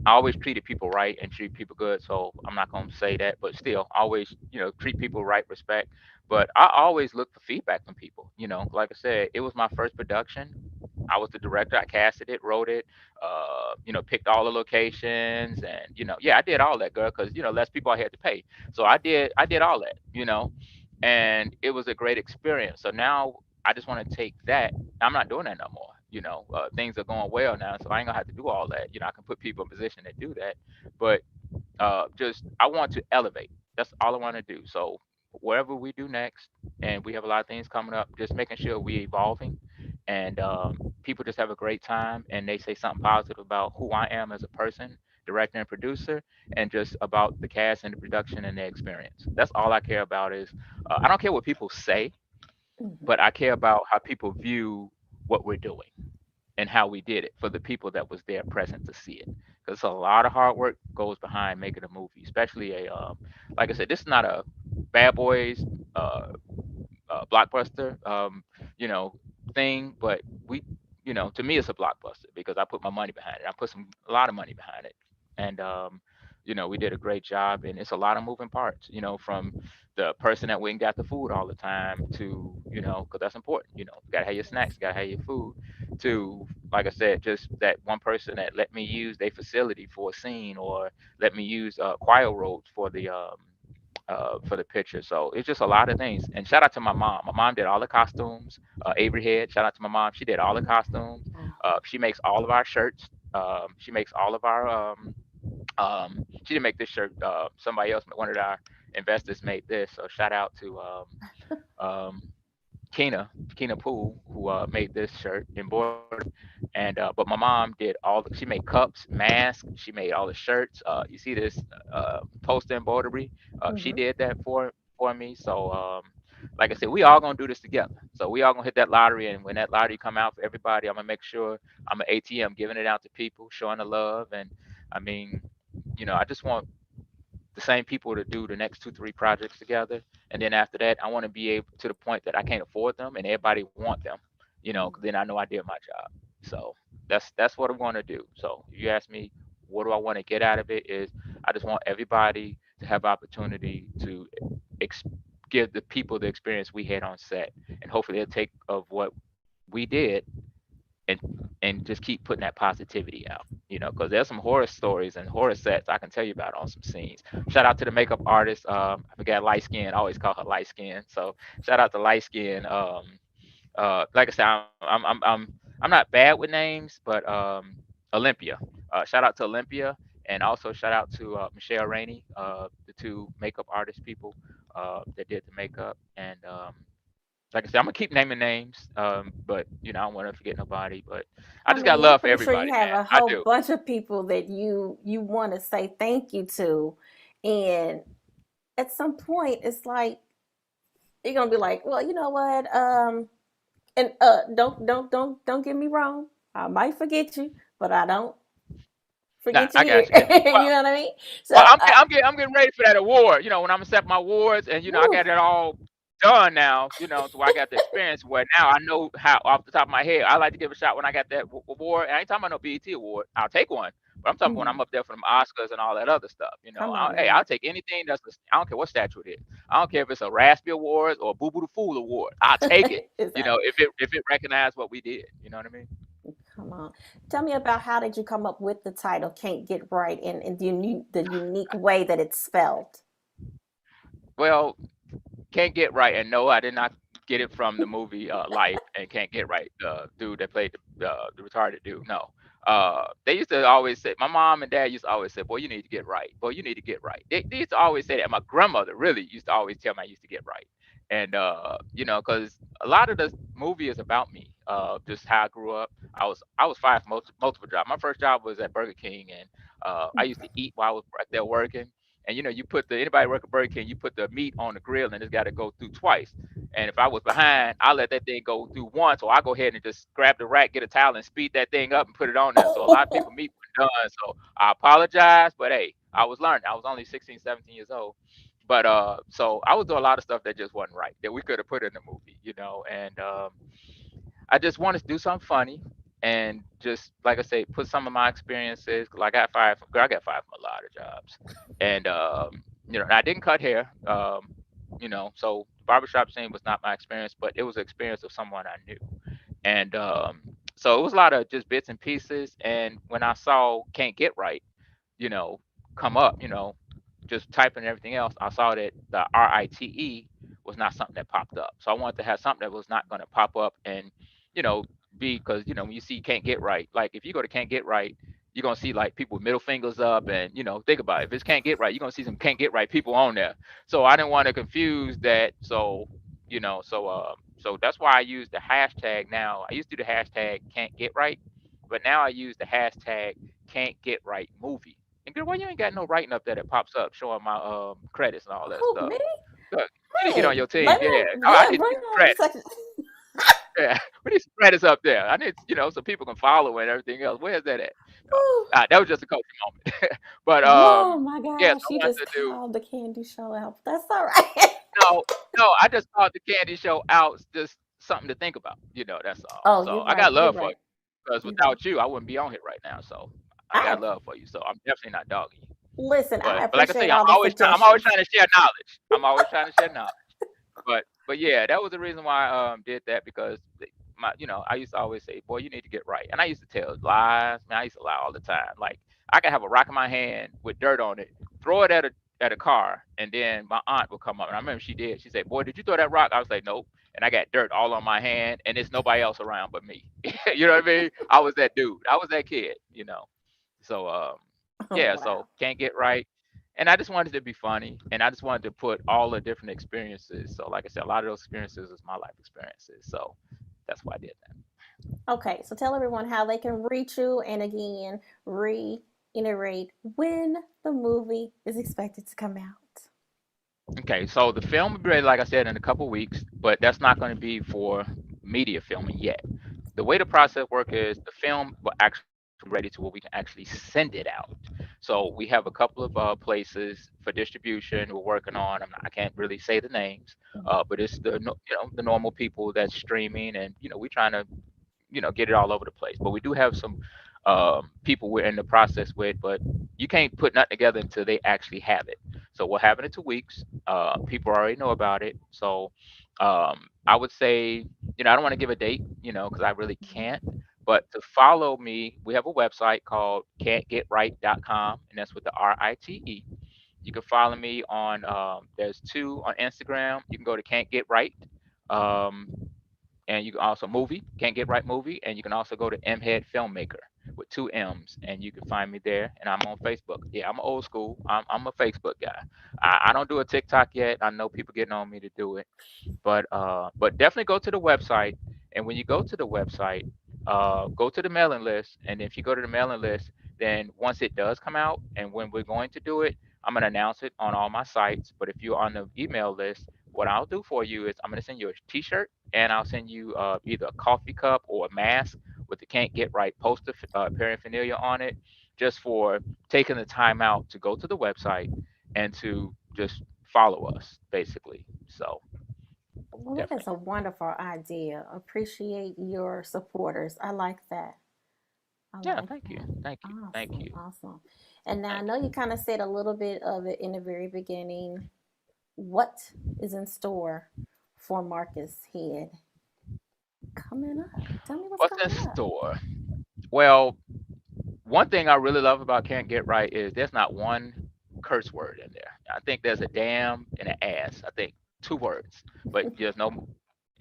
I always treated people right and treat people good, so I'm not going to say that, but still, always, treat people right, respect. But I always look for feedback from people. Like I said, it was my first production. I was the director. I casted it, wrote it, picked all the locations, and yeah, I did all that, girl, because less people I had to pay. So I did all that, and it was a great experience. So now I just want to take that. I'm not doing that no more. Things are going well now, so I ain't gonna have to do all that. I can put people in position to do that, but just I want to elevate. That's all I want to do. So wherever we do next, and we have a lot of things coming up, just making sure we evolving, and people just have a great time, and they say something positive about who I am as a person, director and producer, and just about the cast and the production and the experience. That's all I care about. Is I don't care what people say, Mhm. but I care about how people view what we're doing and how we did it for the people that was there present to see it. Because a lot of hard work goes behind making a movie, especially like I said, this is not a Bad Boys uh, blockbuster, you know, thing, but to me, it's a blockbuster because I put my money behind it. I put a lot of money behind it, and we did a great job. And it's a lot of moving parts, from the person that went and got the food all the time to, because that's important. You gotta have your snacks, you gotta have your food. To, like I said, just that one person that let me use their facility for a scene, or let me use choir robes for the picture. So it's just a lot of things. And shout out to my mom. My mom did all the costumes. Avery Head. Shout out to my mom. She did all the costumes. Wow. She makes all of our shirts. She makes all of our. She didn't make this shirt. Somebody else, one of our investors, made this. So shout out to um, Kina Poole, who made this shirt embroidered. And but my mom did all. She made cups, masks. She made all the shirts. You see this poster embroidery? She Mhm. did that for me. So like I said, we all gonna do this together. So we all gonna hit that lottery, and when that lottery come out for everybody, I'm gonna make sure I'm an ATM giving it out to people, showing the love. And I mean, I just want the same people to do the next 2, 3 projects together, and then after that, I want to be able to the point that I can't afford them, and everybody want them. 'Cause then I know I did my job. So that's what I want to do. So if you ask me, what do I want to get out of it? Is I just want everybody to have opportunity to ex- give the people the experience we had on set, and hopefully they'll take of what we did and just keep putting that positivity out. Because there's some horror stories and horror sets I can tell you about on some scenes. Shout out to the makeup artist. I forgot light skin. I always call her light skin. So shout out to light skin. Like I said, I'm not bad with names, but Olympia. Shout out to Olympia, and also shout out to Michelle Rainey, the two makeup artist people that did the makeup. And like I said, I'm gonna keep naming names, but I don't want to forget nobody. But I I just got mean, I'm love for pretty sure you everybody, have man. a I whole do. bunch of people that you want to say thank you to, and at some point, it's like you're gonna be like, well, you know what? And don't get me wrong. I might forget you, but I don't Nah, forget you I here. got you. You know what I mean? So, Well, I'm getting ready for that award. When I'm accepting my awards, and I woo, got it all done now. So I got the experience where now I know how off the top of my head. I like to give a shot when I got that award. I ain't talking about no BET award. I'll take one, but I'm talking when mhm, I'm up there for them Oscars and all that other stuff. come on Hey, I'll now. take anything I don't care what statue it is. I don't care if it's a Raspy Award or a Boo Boo the Fool Award. I'll take it. Exactly. If it recognized what we did. You know what I mean? Come on. Tell me about how did you come up with the title "Can't Get Right" and the unique way that it's spelled. Well, Can't Get Right, and no, I did not get it from the movie Life, and Can't Get Right, the dude that played the retarded dude. No, they used to always say, my mom and dad used to always say, "Boy, you need to get right. Boy, you need to get right." They used to always say that. And my grandmother really used to always tell me I used to get right, and because a lot of the movie is about me, just how I grew up. I was fired for multiple jobs. My first job was at Burger King, and I used to eat while I was right there working. And you put anybody work at Burger King, you put the meat on the grill, and it's got to go through twice. And if I was behind, I let that thing go through once, or I go ahead and just grab the rack, get a towel, and speed that thing up and put it on there. So a lot of people meat was done. So I apologize, but hey, I was learning. I was only 16, 17 years old. But so I was doing a lot of stuff that just wasn't right that we could have put in the movie, and I just wanted to do something funny and just like I say, put some of my experiences. Like I got fired from, girl, I got fired from a lot of jobs, and and I didn't cut hair. So barbershop scene was not my experience, but it was an experience of someone I knew, and so it was a lot of just bits and pieces. And when I saw "Can't Get Right," you know, come up, just typing everything else, I saw that the RITE was not something that popped up. So I wanted to have something that was not going to pop up and, you know, be because, when you see Can't Get Right, like if you go to Can't Get Right, you're going to see like people with middle fingers up and, think about it. If it's Can't Get Right, you're going to see some Can't Get Right people on there. So I didn't want to confuse that. So that's why I use the hashtag now. I used to do the hashtag Can't Get Right, but now I use the hashtag Can't Get Right Movie. And girl, why you ain't got no writing up there that pops up showing my credits and all that Who, stuff? me? Look, you need to get on Hey, your team. let Yeah. me, Oh, I yeah, need bring some on credits. such. Yeah. We need some credits up there. I need, so people can follow and everything else. Where's that at? No. That was just a coaching moment. But Oh my yes, gosh, I you want just to do called the candy show out. That's all right. no, no, I just called the candy show out just something to think about. That's all. Oh, So you're I right. got You're love for right. you. Because You're right. without you, I wouldn't be on here right now. So I I got love for you. So I'm definitely not dogging you. listen. I But like I appreciate say, all the I'm always suggestions. trying to share knowledge. I'm always trying to share knowledge. But yeah, that was the reason why I did that because I used to always say, boy, you need to get right, and I used to tell lies. Man, I used to lie all the time. Like I could have a rock in my hand with dirt on it, throw it at a car, and then my aunt would come up, and I remember she did. She said, "Boy, did you throw that rock?" I was like, "Nope," and I got dirt all on my hand, and there's nobody else around but me. You know what I mean? I was that dude. I was that kid. So Oh yeah, wow. so can't get right. And I just wanted to be funny and I just wanted to put all the different experiences. So like I said, a lot of those experiences is my life experiences. So that's why I did that. Okay, so tell everyone how they can reach you, and again, reiterate when the movie is expected to come out. Okay, so the film will be ready, like I said, in a couple weeks, but that's not going to be for media filming yet. The way the process works is the film will actually be ready to where we can actually send it out. So we have a couple of places for distribution we're working on. I can't really say the names, but it's the normal people that's streaming, and we're trying to get it all over the place. But we do have some people we're in the process with, but you can't put nothing together until they actually have it. So we'll have it in 2 weeks. People already know about it. So I would say, I don't want to give a date, because I really can't. But to follow me, we have a website called can'tgetright.com, and that's with the RITE. You can follow me on, there's two on Instagram. You can go to Can't Get Right. Um, and you can also movie, Can't Get Right Movie, and you can also go to Mhead Filmmaker with two M's, and you can find me there. And I'm on Facebook. Yeah, I'm old school. I'm a Facebook guy. I don't do a TikTok yet. I know people getting on me to do it, but definitely go to the website. And when you go to the website, go to the mailing list. And if you go to the mailing list, then once it does come out, and when we're going to do it, I'm gonna announce it on all my sites. But if you're on the email list, what I'll do for you is I'm gonna send you a T-shirt, and I'll send you either a coffee cup or a mask with the "Can't Get Right" poster paraphernalia on it, just for taking the time out to go to the website and to just follow us, basically. So Well, that is definitely. a wonderful idea. Appreciate your supporters. I like that. I Yeah, like thank you. that. Thank you. Thank Awesome, you. awesome. And now I Thank know you. you kind of said a little bit of it in the very beginning. What is in store for Marcus Head coming up? Tell me what's What's coming in up. store? Well, one thing I really love about Can't Get Right is there's not one curse word in there. I think there's a damn and an ass. I think two words, but there's no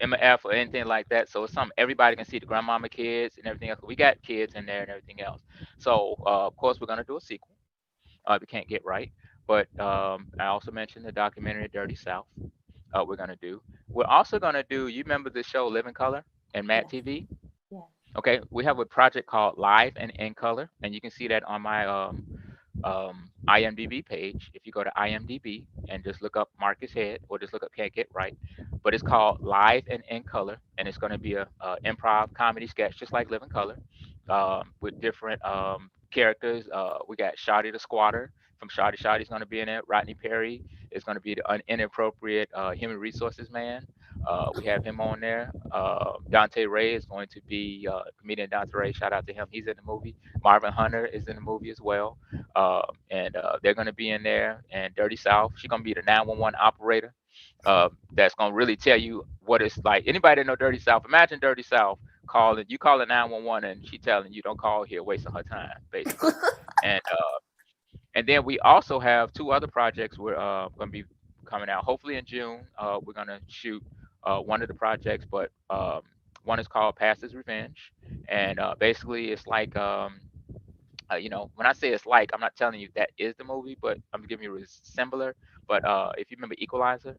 MF or anything like that. So it's something everybody can see, the grandmama kids and everything else. We got kids in there and everything else. So of course we're gonna do a sequel. We Can't Get Right, but I also mentioned the documentary Dirty South. We're gonna do. We're also gonna do. You remember the show Living Color and Matt Yes, TV? yes. Okay, we have a project called Live and in Color, and you can see that on my IMDb page. If you go to IMDb and just look up Marcus Head or just look up Can't Get Right, but it's called Live and in Color, and it's going to be a improv comedy sketch, just like Living Color, with different characters. We got Shotty the Squatter from Shotty. Shotty's going to be in it. Rodney Perry is going to be the inappropriate human resources man. We have him on there. Dante Ray is going to be comedian Dante Ray. Shout out to him. He's in the movie. Marvin Hunter is in the movie as well, and they're going to be in there. And Dirty South, she's going to be the 911 operator. That's going to really tell you what it's like. Anybody that know Dirty South, imagine Dirty South calling you, calling 911, and she telling you don't call here, wasting her time, basically. And and then we also have two other projects we're going to be coming out. Hopefully in June, we're going to shoot one of the projects, but one is called Past Revenge, and basically it's like when I say it's like, I'm not telling you that is the movie, but I'm giving you a similar. But if you remember Equalizer,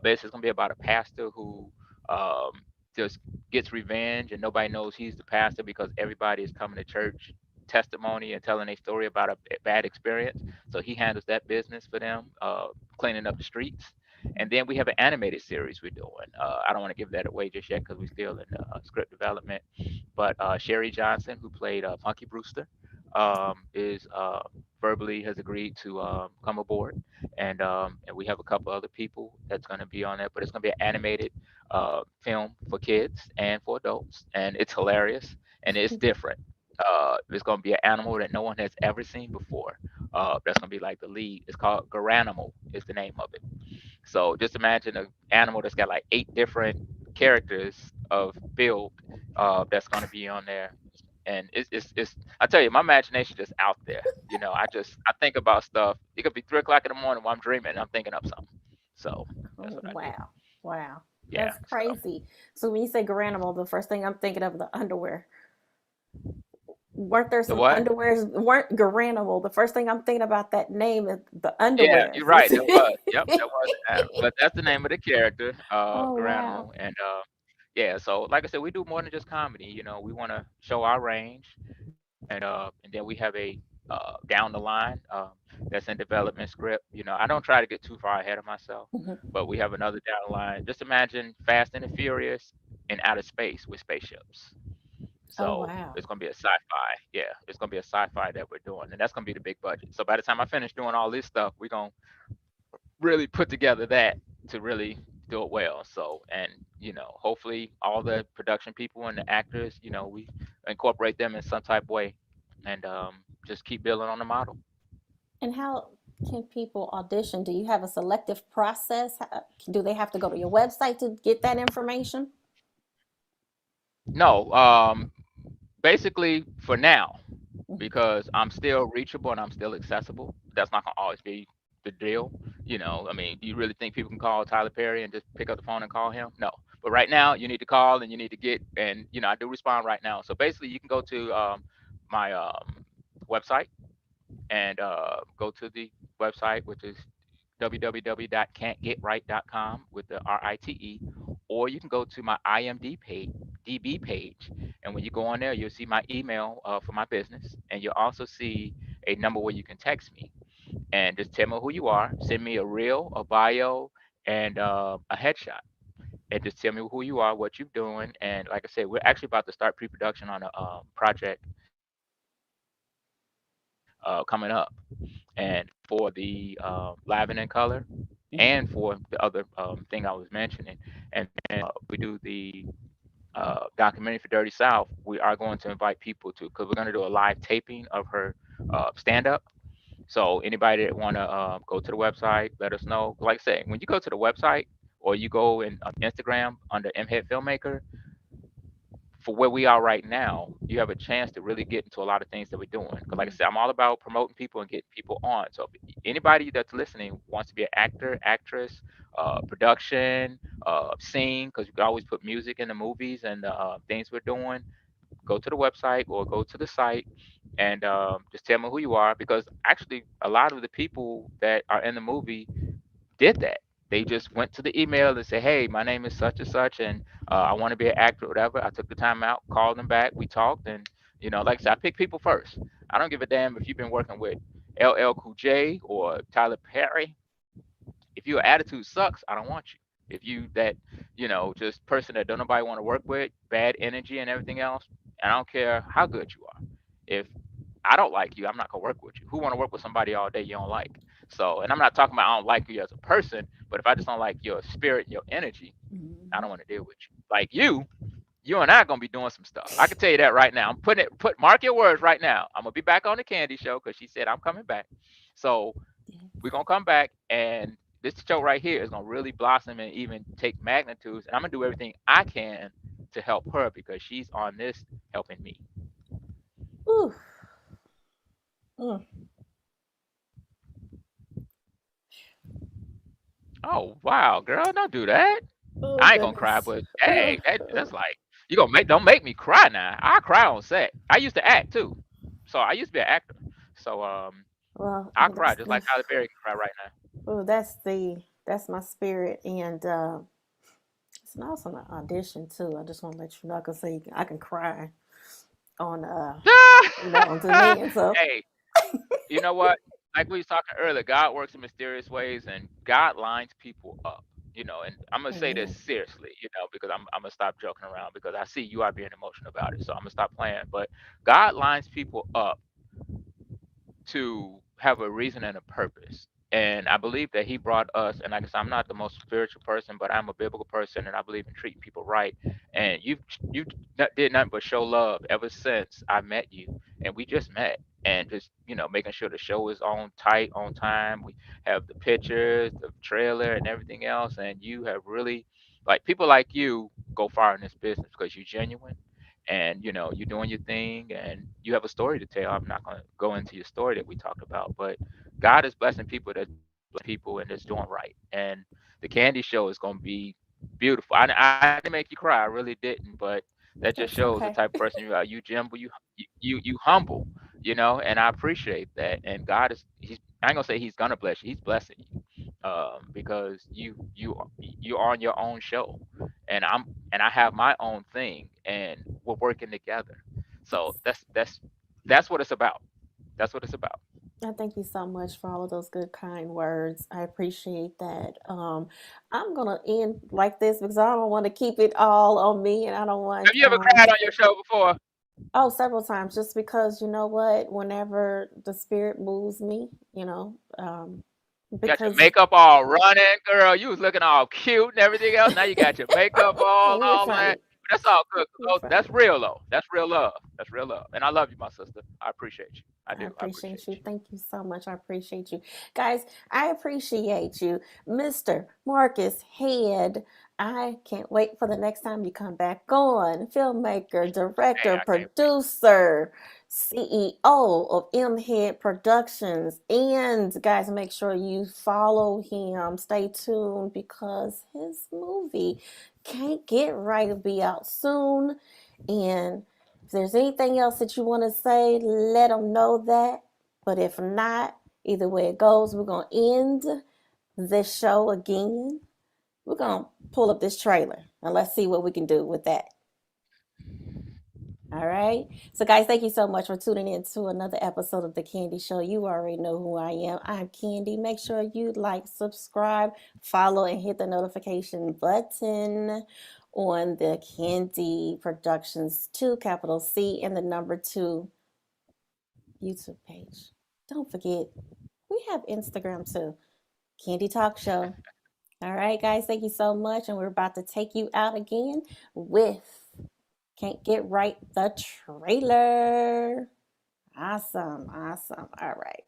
basically it's gonna be about a pastor who um, just gets revenge, and nobody knows he's the pastor because everybody is coming to church testimony and telling a story about a bad experience. So he handles that business for them, cleaning up the streets. And then we have an animated series we're doing. I don't want to give that away just yet because we're still in script development. But Sherry Johnson, who played Punky Brewster, is verbally has agreed to come aboard, and we have a couple other people that's going to be on that. But it's going to be an animated film for kids and for adults, and it's hilarious and it's different. It's going to be an animal that no one has ever seen before. That's going to be like the lead. It's called Garanimal is the name of it. So just imagine an animal that's got like 8 different characters of build that's going to be on there, and it's I tell you, my imagination just out there. I think about stuff. It could be 3 o'clock in the morning while I'm dreaming, and I'm thinking up something. So that's Oh, what I do. wow. Wow. Yeah. That's So crazy. So when you say Garanimal, the first thing I'm thinking of the underwear. Weren't there the some what? underwears? Weren't Garanimal? The first thing I'm thinking about that name is the Yeah, underwears. you're right. That was. Yep, that was Adam. But that's the name of the character, Oh, wow. Garanimal, and yeah. So like I said, we do more than just comedy. We want to show our range, and then we have a down the line that's in development script. I don't try to get too far ahead of myself, Mhm. but we have another down the line. Just imagine Fast and the Furious in outer space with spaceships. Oh, So wow. it's gonna be a sci-fi. Yeah, it's gonna be a sci-fi that we're doing, and that's gonna be the big budget. So by the time I finish doing all this stuff, we're gonna really put together that to really do it well. So, and hopefully all the production people and the actors, we incorporate them in some type of way, and just keep building on the model. And how can people audition? Do you have a selective process? Do they have to go to your website to get that information? No, basically for now, because I'm still reachable and I'm still accessible. That's not gonna always be the deal. I mean, do you really think people can call Tyler Perry and just pick up the phone and call him? No. But right now, you need to call and you need to get, and I do respond right now. So basically, you can go to my website and go to the website, which is www.can'tgetright.com with the RITE, or you can go to my IMD page, DB page, and when you go on there, you'll see my email for my business, and you'll also see a number where you can text me and just tell me who you are, send me a reel, a bio, and a headshot, and just tell me who you are, what you're doing, and like I said, we're actually about to start pre-production on a project coming up, and for the live and in color, and for the other thing I was mentioning. And then we do the documentary for Dirty South. We are going to invite people to, because we're going to do a live taping of her stand up. So anybody that want to go to the website, let us know. Like I say, when you go to the website or you go in Instagram under Mhead Filmmaker, for where we are right now, you have a chance to really get into a lot of things that we're doing. Because, like I said, I'm all about promoting people and getting people on. So, if anybody that's listening wants to be an actor, actress, production, sing, because you can always put music in the movies and the things we're doing, go to the website or go to the site and just tell me who you are. Because actually, a lot of the people that are in the movie did that. They just went to the email and said, "Hey, my name is such and such, and I want to be an actor, or whatever." I took the time out, called them back, we talked, and like I said, I pick people first. I don't give a damn if you've been working with LL Cool J or Tyler Perry. If your attitude sucks, I don't want you. If you that just person that don't nobody want to work with, bad energy and everything else, and I don't care how good you are. If I don't like you, I'm not gonna work with you. Who want to work with somebody all day you don't like? So, and I'm not talking about I don't like you as a person, but if I just don't like your spirit, your energy, I Mhm. don't want to deal with you. Like you and I are gonna be doing some stuff. I can tell you that right now. I'm putting it put mark your words right now. I'm gonna be back on the Candy Show because she said I'm coming back. So we're gonna come back, and this show right here is gonna really blossom and even take magnitudes. And I'm gonna do everything I can to help her because she's on this helping me. Ooh. Mm. Oh wow, girl, don't do that. Oh I ain't gonna cry, goodness. but Ugh. dang, that's like you gonna make don't make me cry now. I cry on set. I used to act too, so I used to be an actor. So Well, I cry that's just the, like Halle Berry can cry right now. oh, that's my spirit, and it's also an audition too. I just want to let you know, I can say I can cry on on demand. So Hey, you know what? Like we was talking earlier, God works in mysterious ways, and God lines people up. And I'm gonna say this amen. seriously, because I'm gonna stop joking around because I see you are being emotional about it, so I'm gonna stop playing. But God lines people up to have a reason and a purpose. And I believe that he brought us, and like I said, I'm not the most spiritual person, but I'm a biblical person, and I believe in treating people right. And you did nothing but show love ever since I met you, and we just met, and just making sure the show is on tight, on time. We have the pictures, the trailer, and everything else, and you have really, like people like you, go far in this business because you're genuine and you're doing your thing and you have a story to tell. I'm not going to go into your story that we talked about, but God is blessing people that's blessing people and that's doing right. And the Candy Show is going to be beautiful. I didn't make you cry, I really didn't, but that just That's shows the okay. type of person you are. You Jimbo, you humble, and I appreciate that. And God is he's I ain't gonna say he's gonna bless you, he's blessing you, because you're on your own show, and I have my own thing, and we're working together. So that's what it's about. That's what it's about. I thank you so much for all of those good, kind words. I appreciate that. I'm gonna end like this because I don't want to keep it all on me, and I don't Have want you ever cried on your show before? oh, several times, just because you know what, whenever the spirit moves me, Got your because makeup all running, girl. You was looking all cute and everything else. Now you got your makeup you're all that. funny, But that's all good. 'Cause you're that's funny. real though. That's real love. That's real love. And I love you, my sister. I appreciate you. I I do. I appreciate appreciate you. you. Thank you so much. I appreciate you. Guys, I appreciate you. Mr. Marcus Head. I can't wait for the next time you come back on. Filmmaker, Hey, director, I can't wait. producer, CEO of M Head Productions. And guys, make sure you follow him. Stay tuned because his movie Can't Get Right will be out soon. And if there's anything else that you want to say, let them know that. But if not, either way it goes, we're going to end this show again. We're going to pull up this trailer and let's see what we can do with that. All right. So, guys, thank you so much for tuning in to another episode of The Candy Show. You already know who I am. I'm Candy. Make sure you like, subscribe, follow, and hit the notification button on the Candy Productions 2, capital C, and the number 2 YouTube page. Don't forget, we have Instagram too, Candy Talk Show. All right, guys, thank you so much. And we're about to take you out again with Can't Get Right the trailer. Awesome, awesome. All right.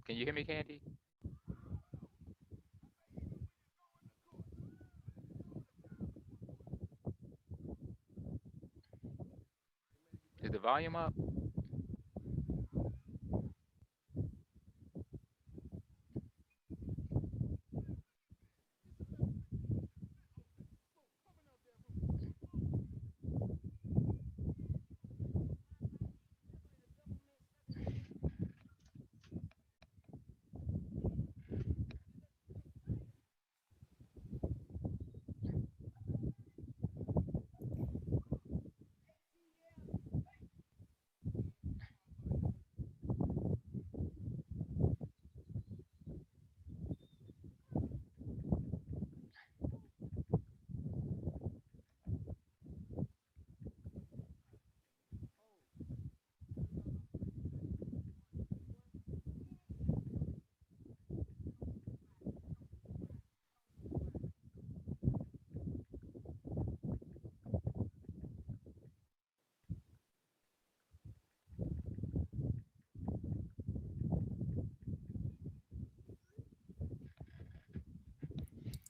Can you hear me, Candy? Is the volume up?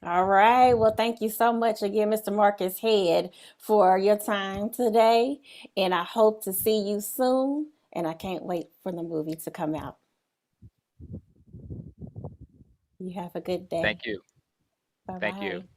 All right. Well, thank you so much again, Mr. Marcus Head, for your time today. And I hope to see you soon. And I can't wait for the movie to come out. You have a good Thank day. you. Bye Thank you. bye.